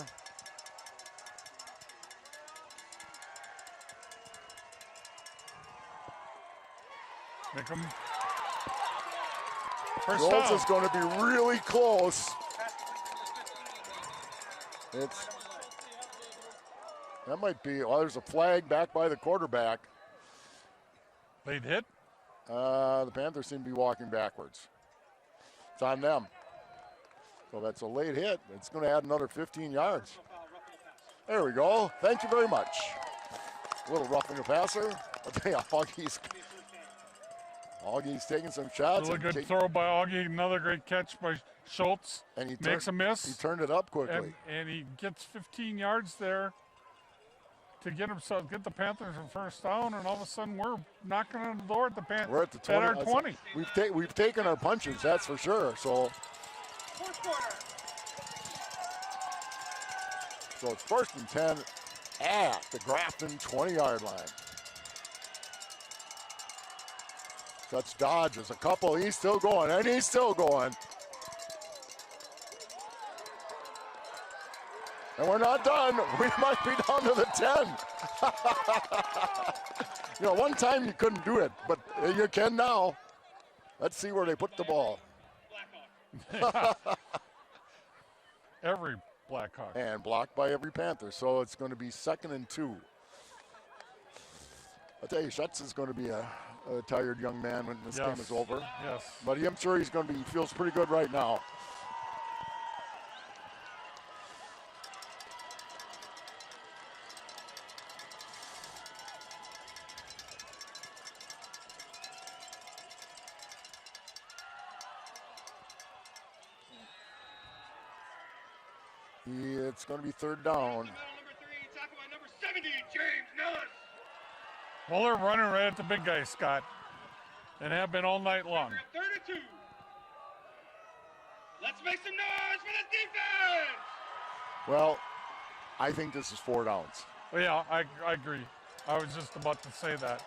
Make them. First Rolls down. is going to be really close. That might be, well, there's a flag back by the quarterback. Late hit. The Panthers seem to be walking backwards. It's on them. So that's a late hit. It's going to add another 15 yards. There we go. Thank you very much. A little roughing the passer. I'll tell you, Augie's taking some shots. Really good throw by Augie. Another great catch by Schultz. And he makes a miss. He turned it up quickly. And he gets 15 yards there to get the Panthers a first down, and all of a sudden we're knocking on the door at the Panthers. We're at the 20. At our 20. We've taken our punches, that's for sure. So it's 1st and 10 at the Grafton 20-yard line. That's dodges a couple. He's still going, and he's still going. And we're not done. We might be down to the 10. One time you couldn't do it, but you can now. Let's see where they put the ball. Every Blackhawk. And blocked by every Panther, so it's going to be 2nd and 2. I'll tell you, Schutz is going to be a tired young man when this game is over. Yes. But I'm sure he feels pretty good right now. It's going to be 3rd down. Well, they're running right at the big guy, Scott, and have been all night long. 3rd and 2. Let's make some noise for this defense. Well, I think this is 4 downs. Well, yeah, I agree. I was just about to say that.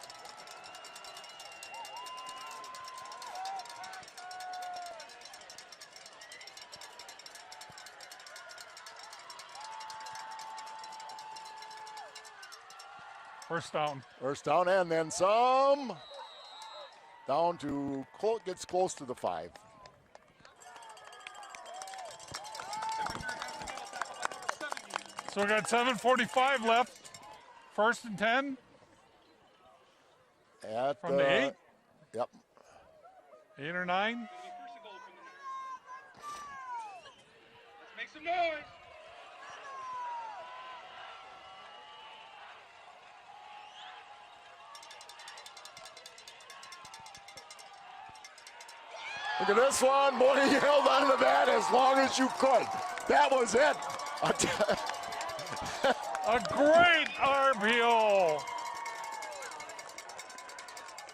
First down. First down and then some. Down to, gets close to the 5. So we got 7:45 left. 1st and 10. At from the 8. Yep. 8 or 9. Let's make some noise. Look at this one. Boy, you held on to that as long as you could. That was it. A great RPO.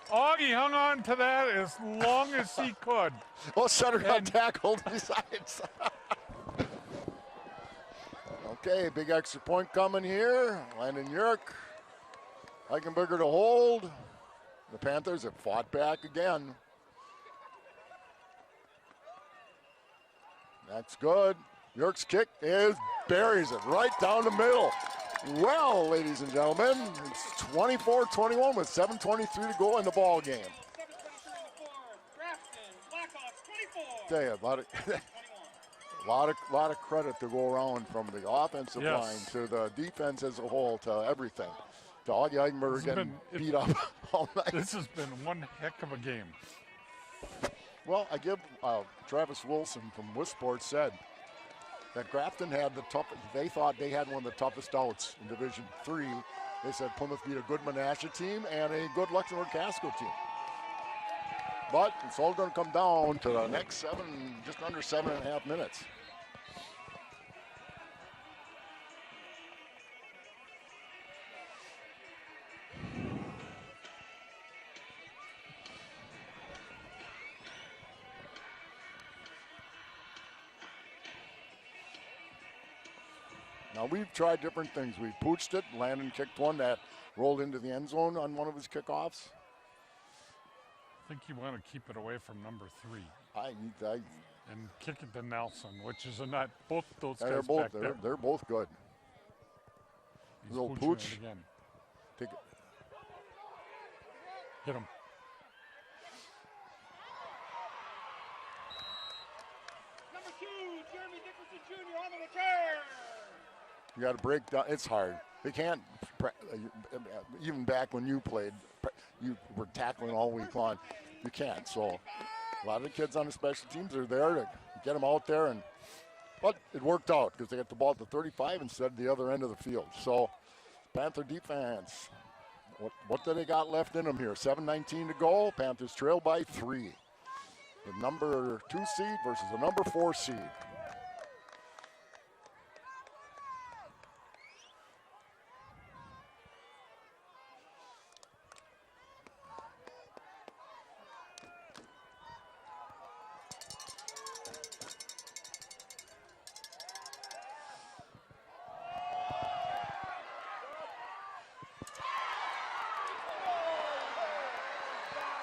Augie hung on to that as long as he could. Well, Sutter got tackled besides. Okay, big extra point coming here. Landon Yerk. Eichenberger to hold. The Panthers have fought back again. That's good. Yerk's kick buries it right down the middle. Well, ladies and gentlemen, it's 24-21 with 7:23 to go in the ball game. 7:23 in the 4th. Grafton Black Hawks 24. Tell you, a lot of credit to go around from the offensive line to the defense as a whole to everything. To Augie Eichenberger getting beat up all night. This has been one heck of a game. Well, I give Travis Wilson from Wisport said that Grafton had they thought they had one of the toughest outs in Division III. They said Plymouth beat a good Menasha team and a good Luxembourg Casco team. But it's all going to come down to the next just under 7.5 minutes. Now, we've tried different things. We pooched it. Landon kicked one that rolled into the end zone on one of his kickoffs. I think you want to keep it away from number 3. And kick it to Nelson, which is a not both those guys they're both back there. they're both good. He's Little pooching pooch. it again. Take it. Hit him. Number 2, Jeremy Dickerson Jr. on the return. You got to break down. It's hard. They can't. Even back when you played, you were tackling all week long. You can't. So a lot of the kids on the special teams are there to get them out there, but it worked out because they got the ball at the 35 instead of the other end of the field. So Panther defense What do they got left in them here? 7:19 to go. Panthers trail by 3. The number 2 seed versus the number 4 seed.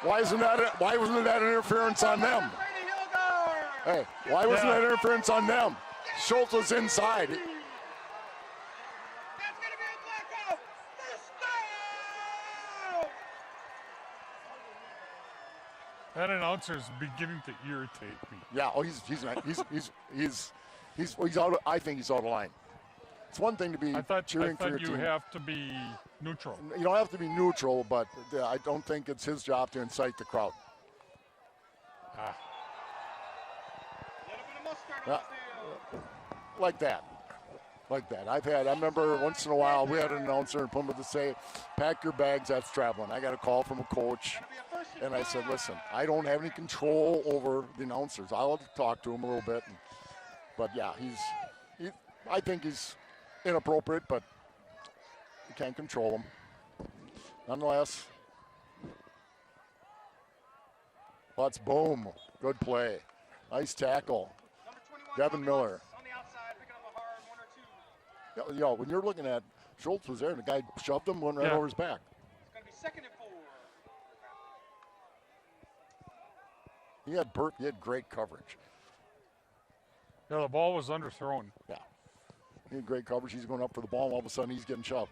Why wasn't that interference on them? Hey, why wasn't that interference on them? Schultz was inside. That's going to be a blackout. First down. That announcer's beginning to irritate me. Yeah, oh, he's out. I think he's out of line. It's one thing to be cheering for your team. You have to be neutral. You don't have to be neutral, but I don't think it's his job to incite the crowd. Like that. I remember once in a while we had an announcer in Plymouth to say, pack your bags, that's traveling. I got a call from a coach, and I said, listen, I don't have any control over the announcers. I'll have to talk to him a little bit. But yeah, I think he's inappropriate, but you can't control him. Nonetheless, let's boom. Good play. Nice tackle. Devin Miller. On the outside, picking up a hard 1 or 2. Yo, when you're looking at Schultz was there and the guy shoved him, went right over his back. It's going to be 2nd and 4. He had great coverage. Yeah, the ball was underthrown. Yeah. He had great coverage. He's going up for the ball, and all of a sudden he's getting shoved.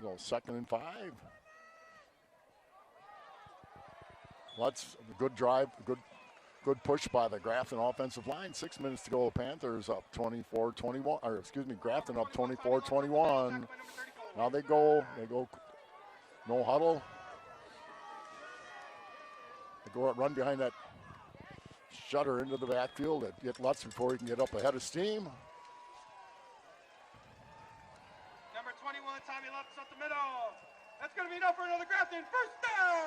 Go 2nd and 5. That's a good drive, good push by the Grafton offensive line. 6 minutes to go. Panthers up 24-21, or excuse me, Grafton up 24-21. Now they go no huddle. They go run behind that shutter into the backfield and get Lutz before he can get up ahead of steam. Number 21, Tommy Lutz up the middle. That's going to be enough for another Grafton. First down.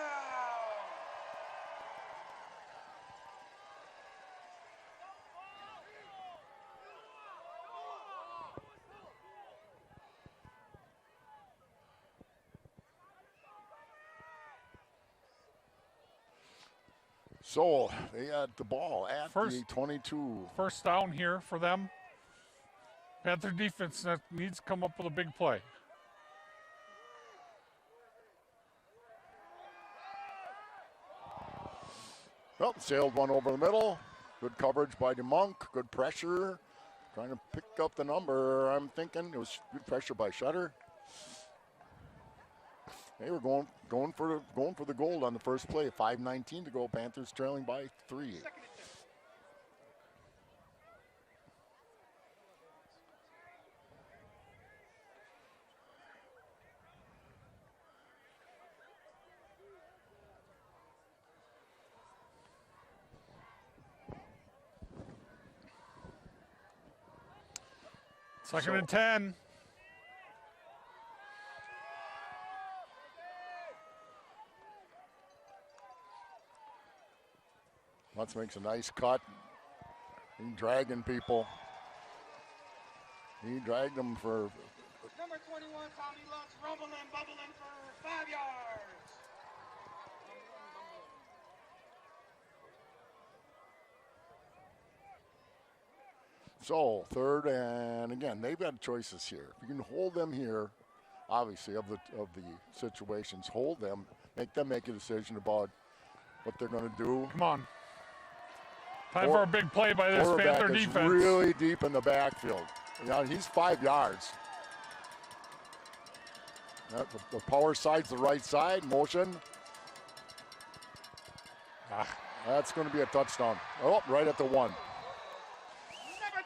So they had the ball at the 22. First down here for them. Panther defense needs to come up with a big play. Well, sailed one over the middle. Good coverage by DeMonk. Good pressure. Trying to pick up the number. I'm thinking it was good pressure by Shutter. They were going for the goal on the first play. 5:19 to go. Panthers trailing by 3. Second and 10. Lutz makes a nice cut. He's dragging people. He dragged them for. Number 21, Tommy Lutz, rumbling, bubbling for 5 yards. So 3rd and again, they've got choices here. If you can hold them here, obviously of the situations, hold them, make them make a decision about what they're going to do. Come on. Time for a big play by this Panther defense. Really deep in the backfield. Yeah, he's 5 yards. The power side's the right side. Motion. That's going to be a touchdown. Oh, right at the 1. Number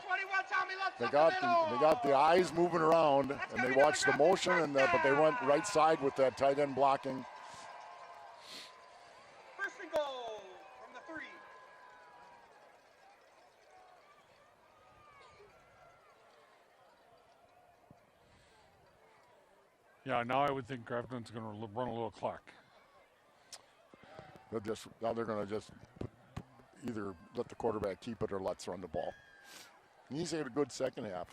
21, Tommy Lutz. They got the eyes moving around, and they watched the motion, but they went right side with that tight end blocking. First and goal from the 3. Yeah, now I would think Grafton's going to run a little clock. They're going to just either let the quarterback keep it or let's run the ball. He's had a good second half.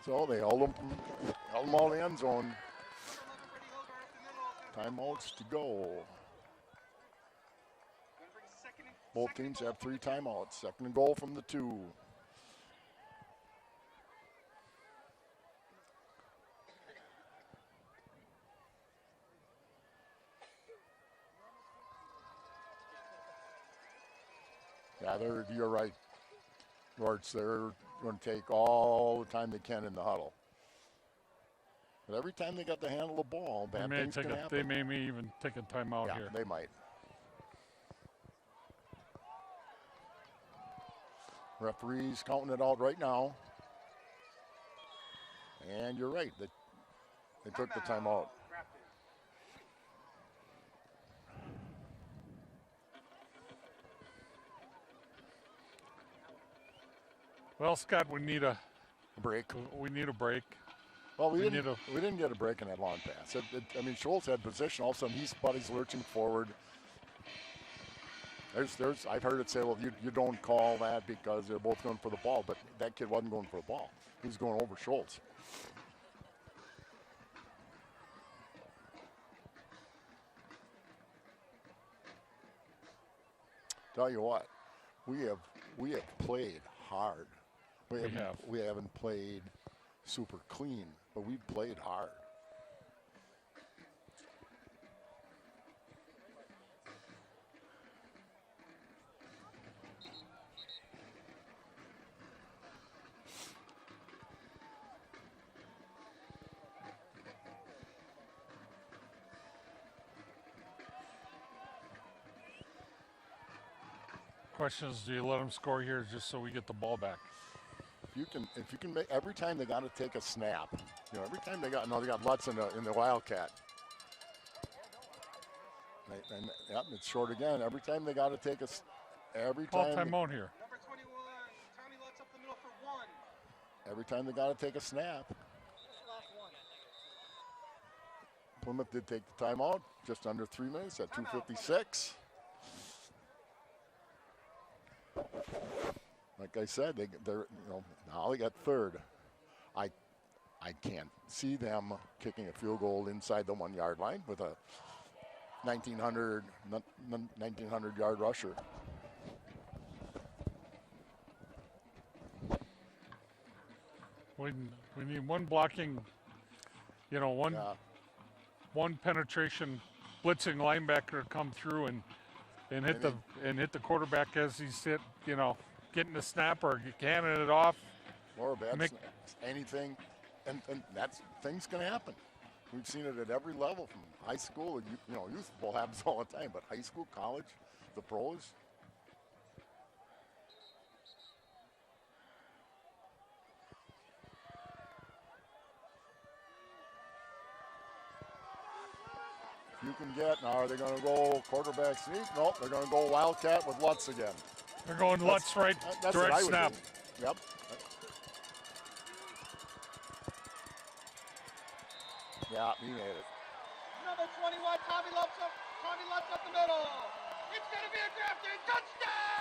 So they held them all in the end zone. Timeouts to go. Both teams have 3 timeouts. Second and goal from the 2. Yeah, you're right, Roarts. They're going to take all the time they can in the huddle. But every time they got to handle the ball, bad things can happen. They may even take a timeout here. Yeah, they might. Referee's counting it out right now. And you're right. They took the timeout. Well, Scott, we need a break. We need a break. Well, we didn't get a break in that long pass. I mean, Schultz had position. All of a sudden, he's lurching forward. I've heard it say, well, you don't call that because they're both going for the ball, but that kid wasn't going for the ball. He was going over Schultz. Tell you what, we have played hard. We haven't played super clean, but we've played hard. Question is, do you let them score here just so we get the ball back? If you can make every time they got to take a snap. Every time they got Lutz in the Wildcat. And it's short again. Every time they got to take Call timeout here. Number 21, Tommy Lutz up the middle for 1. Every time they got to take a snap. Plymouth did take the timeout, just under 3 minutes at 2:56. Like I said, they're now they got third. I can't see them kicking a field goal inside the 1 yard line with a 1900 yard rusher. We need one blocking, one penetration blitzing linebacker to come through and hit the quarterback as he's getting the snap or canning it off. Or a bad snap, anything, and that's things can happen. We've seen it at every level, from high school, youth football happens all the time, but high school, college, the pros. You can get, now are they going to go quarterback sneak? Nope, they're going to go Wildcat with Lutz again. They're going Lutz right, direct snap. Yep. Yeah, he made it. Number 21, Tommy Lutz up the middle. It's going to be a Grafton touchdown!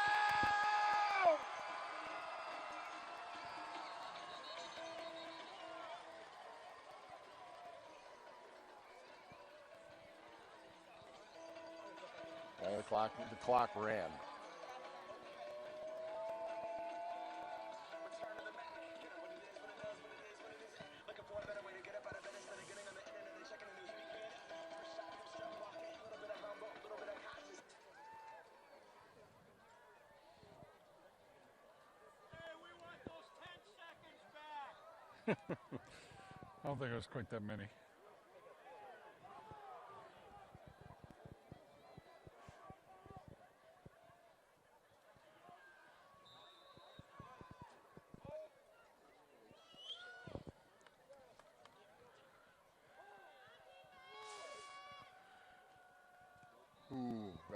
And the clock ran. I don't think it was quite that many.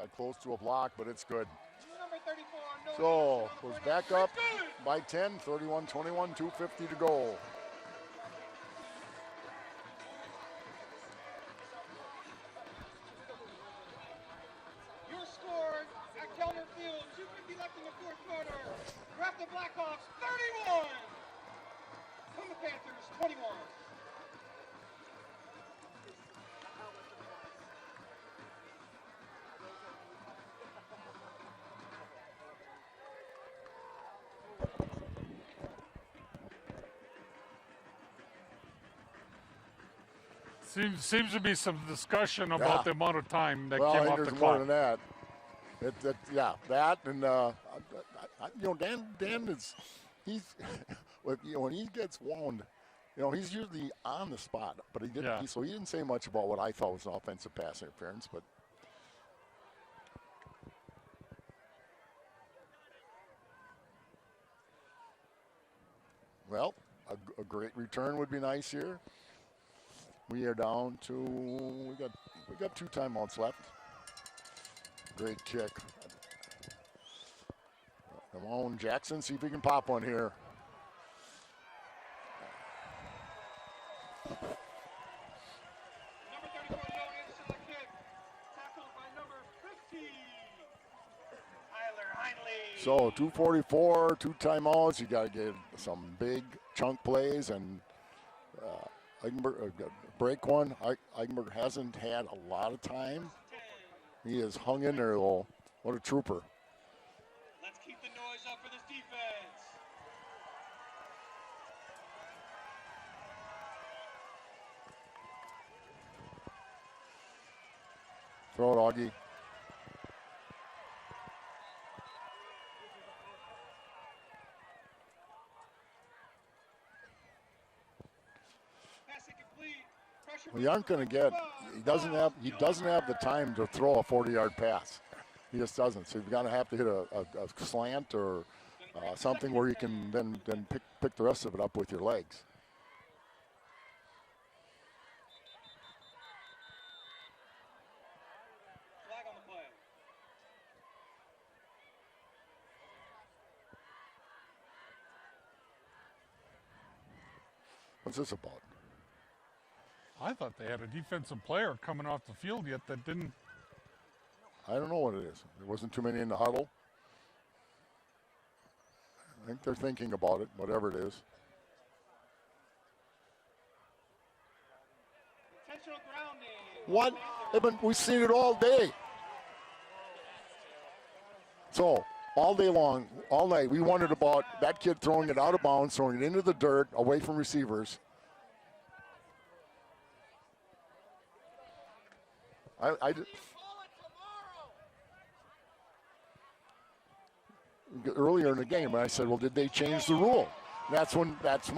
Got close to a block, but it's good. Number 34, no So lead. was back up by 10, 31-21, 2:50 to go. Your score at Kellner Field, 2:50 left in the fourth quarter. Grafton Black Hawks, 31. Plymouth Panthers, 21. Seems to be some discussion about Yeah. the amount of time that Well, I came think off the there's more clock. than that. Yeah, that and Dan is when he gets wound, he's usually on the spot, but he didn't. Yeah. So he didn't say much about what I thought was an offensive pass interference, but. Well, a great return would be nice here. We are down to we got 2 timeouts left. Great kick. Come on, Jackson, see if he can pop one here. Number 34, no answer to the kick. Tackled by number 50. Tyler Heinley. So 2:44, 2 timeouts. You got to get some big chunk plays, and Eichenberg break one. Eichenberg hasn't had a lot of time. He has hung in there though. What a trooper! Let's keep the noise up for this defense. Throw it, Augie. Pass incomplete. Pressure. We aren't going to get. He doesn't have the time to throw a 40-yard pass. He just doesn't. So you're going to have to hit a slant or something where you can then pick the rest of it up with your legs. Flag on the play. What's this about? I thought they had a defensive player coming off the field yet that didn't. I don't know what it is. There wasn't too many in the huddle. I think they're thinking about it, whatever it is. Intentional grounding. What? We've seen it all day. So, all day long, all night, we wondered about that kid throwing it out of bounds, throwing it into the dirt, away from receivers. Earlier in the game, I said, "Well, did they change the rule?" That's when their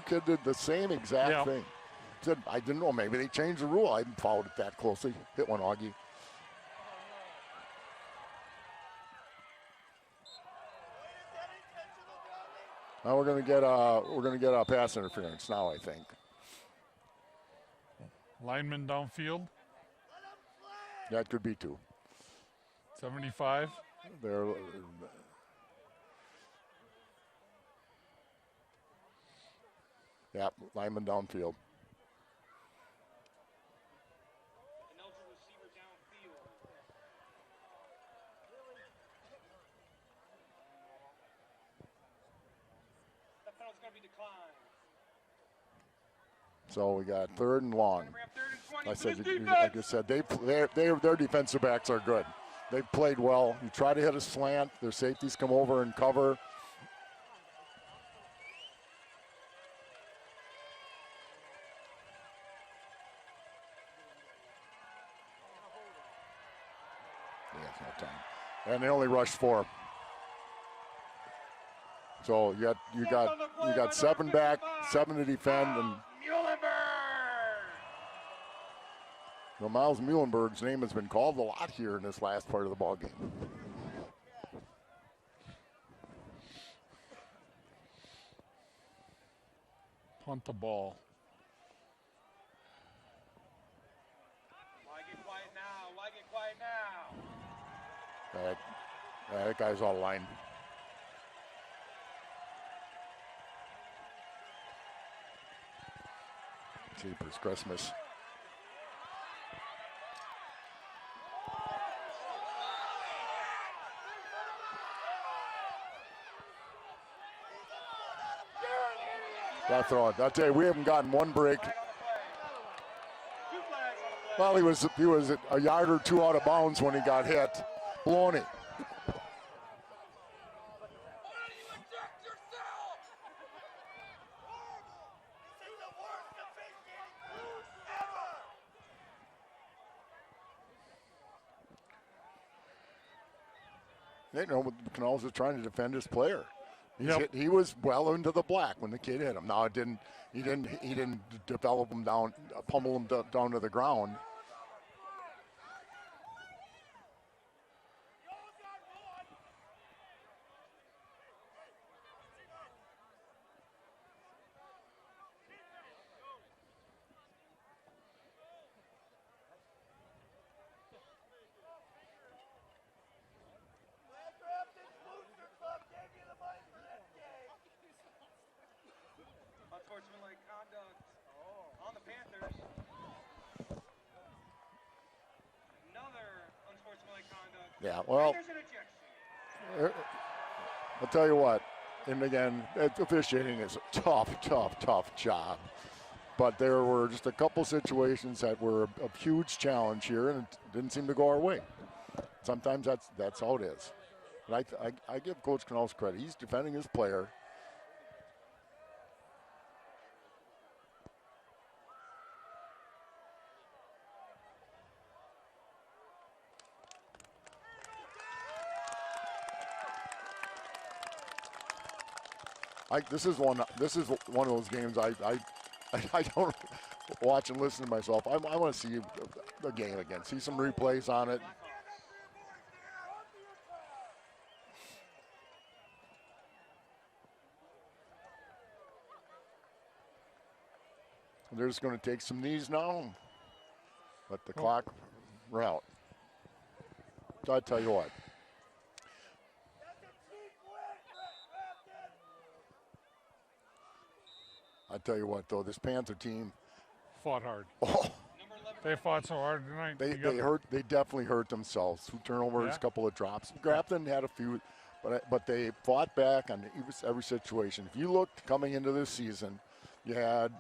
kid did the same exact thing. Said, "I didn't know. Maybe they changed the rule. I hadn't followed it that closely." Hit one, Augie. Now we're gonna get a pass interference now, I think. Lineman downfield, That could be 2. 75. There. Yeah, lineman downfield. An eligible receiver downfield. That penalty's going to be declined. So we got 3rd and long. We have 3rd and 20 I for said, this like defense. I said, their defensive backs are good. They've played well. You try to hit a slant, their safeties come over and cover. Yeah, no time. And they only rushed 4. So you got 7 back, 7 to defend, and Miles Muhlenberg's name has been called a lot here in this last part of the ball game. Punt the ball. Why get quiet now? Why get quiet now? That guy's out of line. Jeepers Christmas. Gotta throw it. I'll tell you, we haven't gotten one break. Well, he was a yard or two out of bounds when he got hit. Baloney. You know, Canals was trying to defend his player. He was well into the black when the kid hit him. Now he didn't develop him down, pummel him down to the ground. Unsportsmanlike conduct on the Panthers. Another unsportsmanlike conduct. Yeah, well, There's an ejection. I'll tell you what, and again, officiating is a tough job. But there were just a couple situations that were a huge challenge here, and it didn't seem to go our way. Sometimes that's how it is. But I give Coach Canals credit. He's defending his player. This is one of those games I don't watch and listen to myself. I want to see the game again, see some replays on it. They're just going to take some knees now. Let the clock run out. So I tell you what. I tell you what, though, this Panther team fought hard. Oh, They fought so hard tonight. They definitely hurt themselves. 2 turnovers, a couple of drops. Grafton had a few, but they fought back on every situation. If you looked coming into this season, you had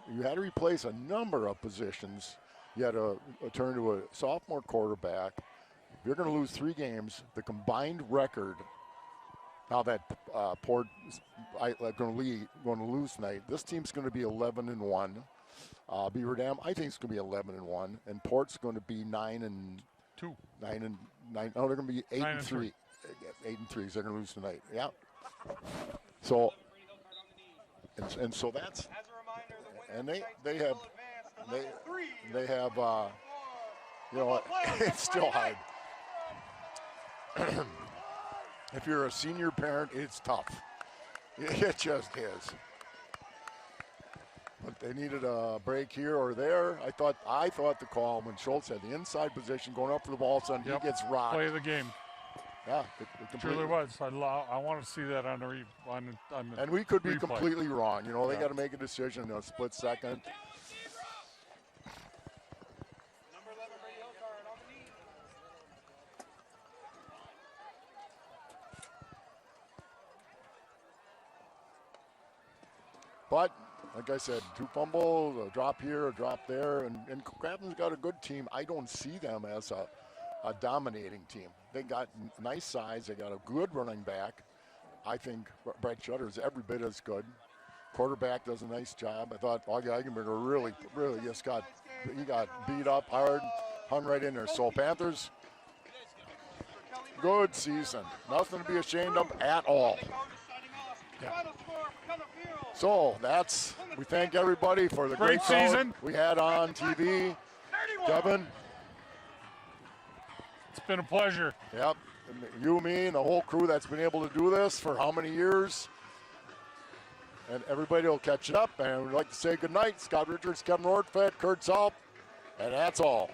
to replace a number of positions. You had to turn to a sophomore quarterback. If you're going to lose 3 games, the combined record. Now that Port is going to lose tonight, this team's going to be 11-1. Beaver Dam, I think it's going to be 11-1, and Port's going to be 9-2. 9-9. Oh, they're going to be 8-3. 8-3. They're going to lose tonight. Yeah. So, and so that's. And they have. You know what? It's still hard. If you're a senior parent, it's tough. It just is. But they needed a break here or there. I thought the call when Schultz had the inside position going up for the ball, son, he gets rocked. Play of the game. Yeah, it truly was. I want to see that on the and we could be replay. Completely wrong. You know, they got to make a decision in a split second. But, like I said, 2 fumbles, a drop here, a drop there, and Grafton's got a good team. I don't see them as a dominating team. They got nice size. They got a good running back. I think Brett Shutter's every bit as good. Quarterback does a nice job. I thought Augie Eigenberger really just got beat up hard, hung right in there. So Panthers, good season. Nothing to be ashamed of at all. Yeah. So we thank everybody for the great season we had on TV. Kevin. It's been a pleasure. Yep. You, me, and the whole crew that's been able to do this for how many years. And everybody will catch it up. And we'd like to say good night. Scott Richards, Kevin Rortfed, Kurt Salp. And that's all.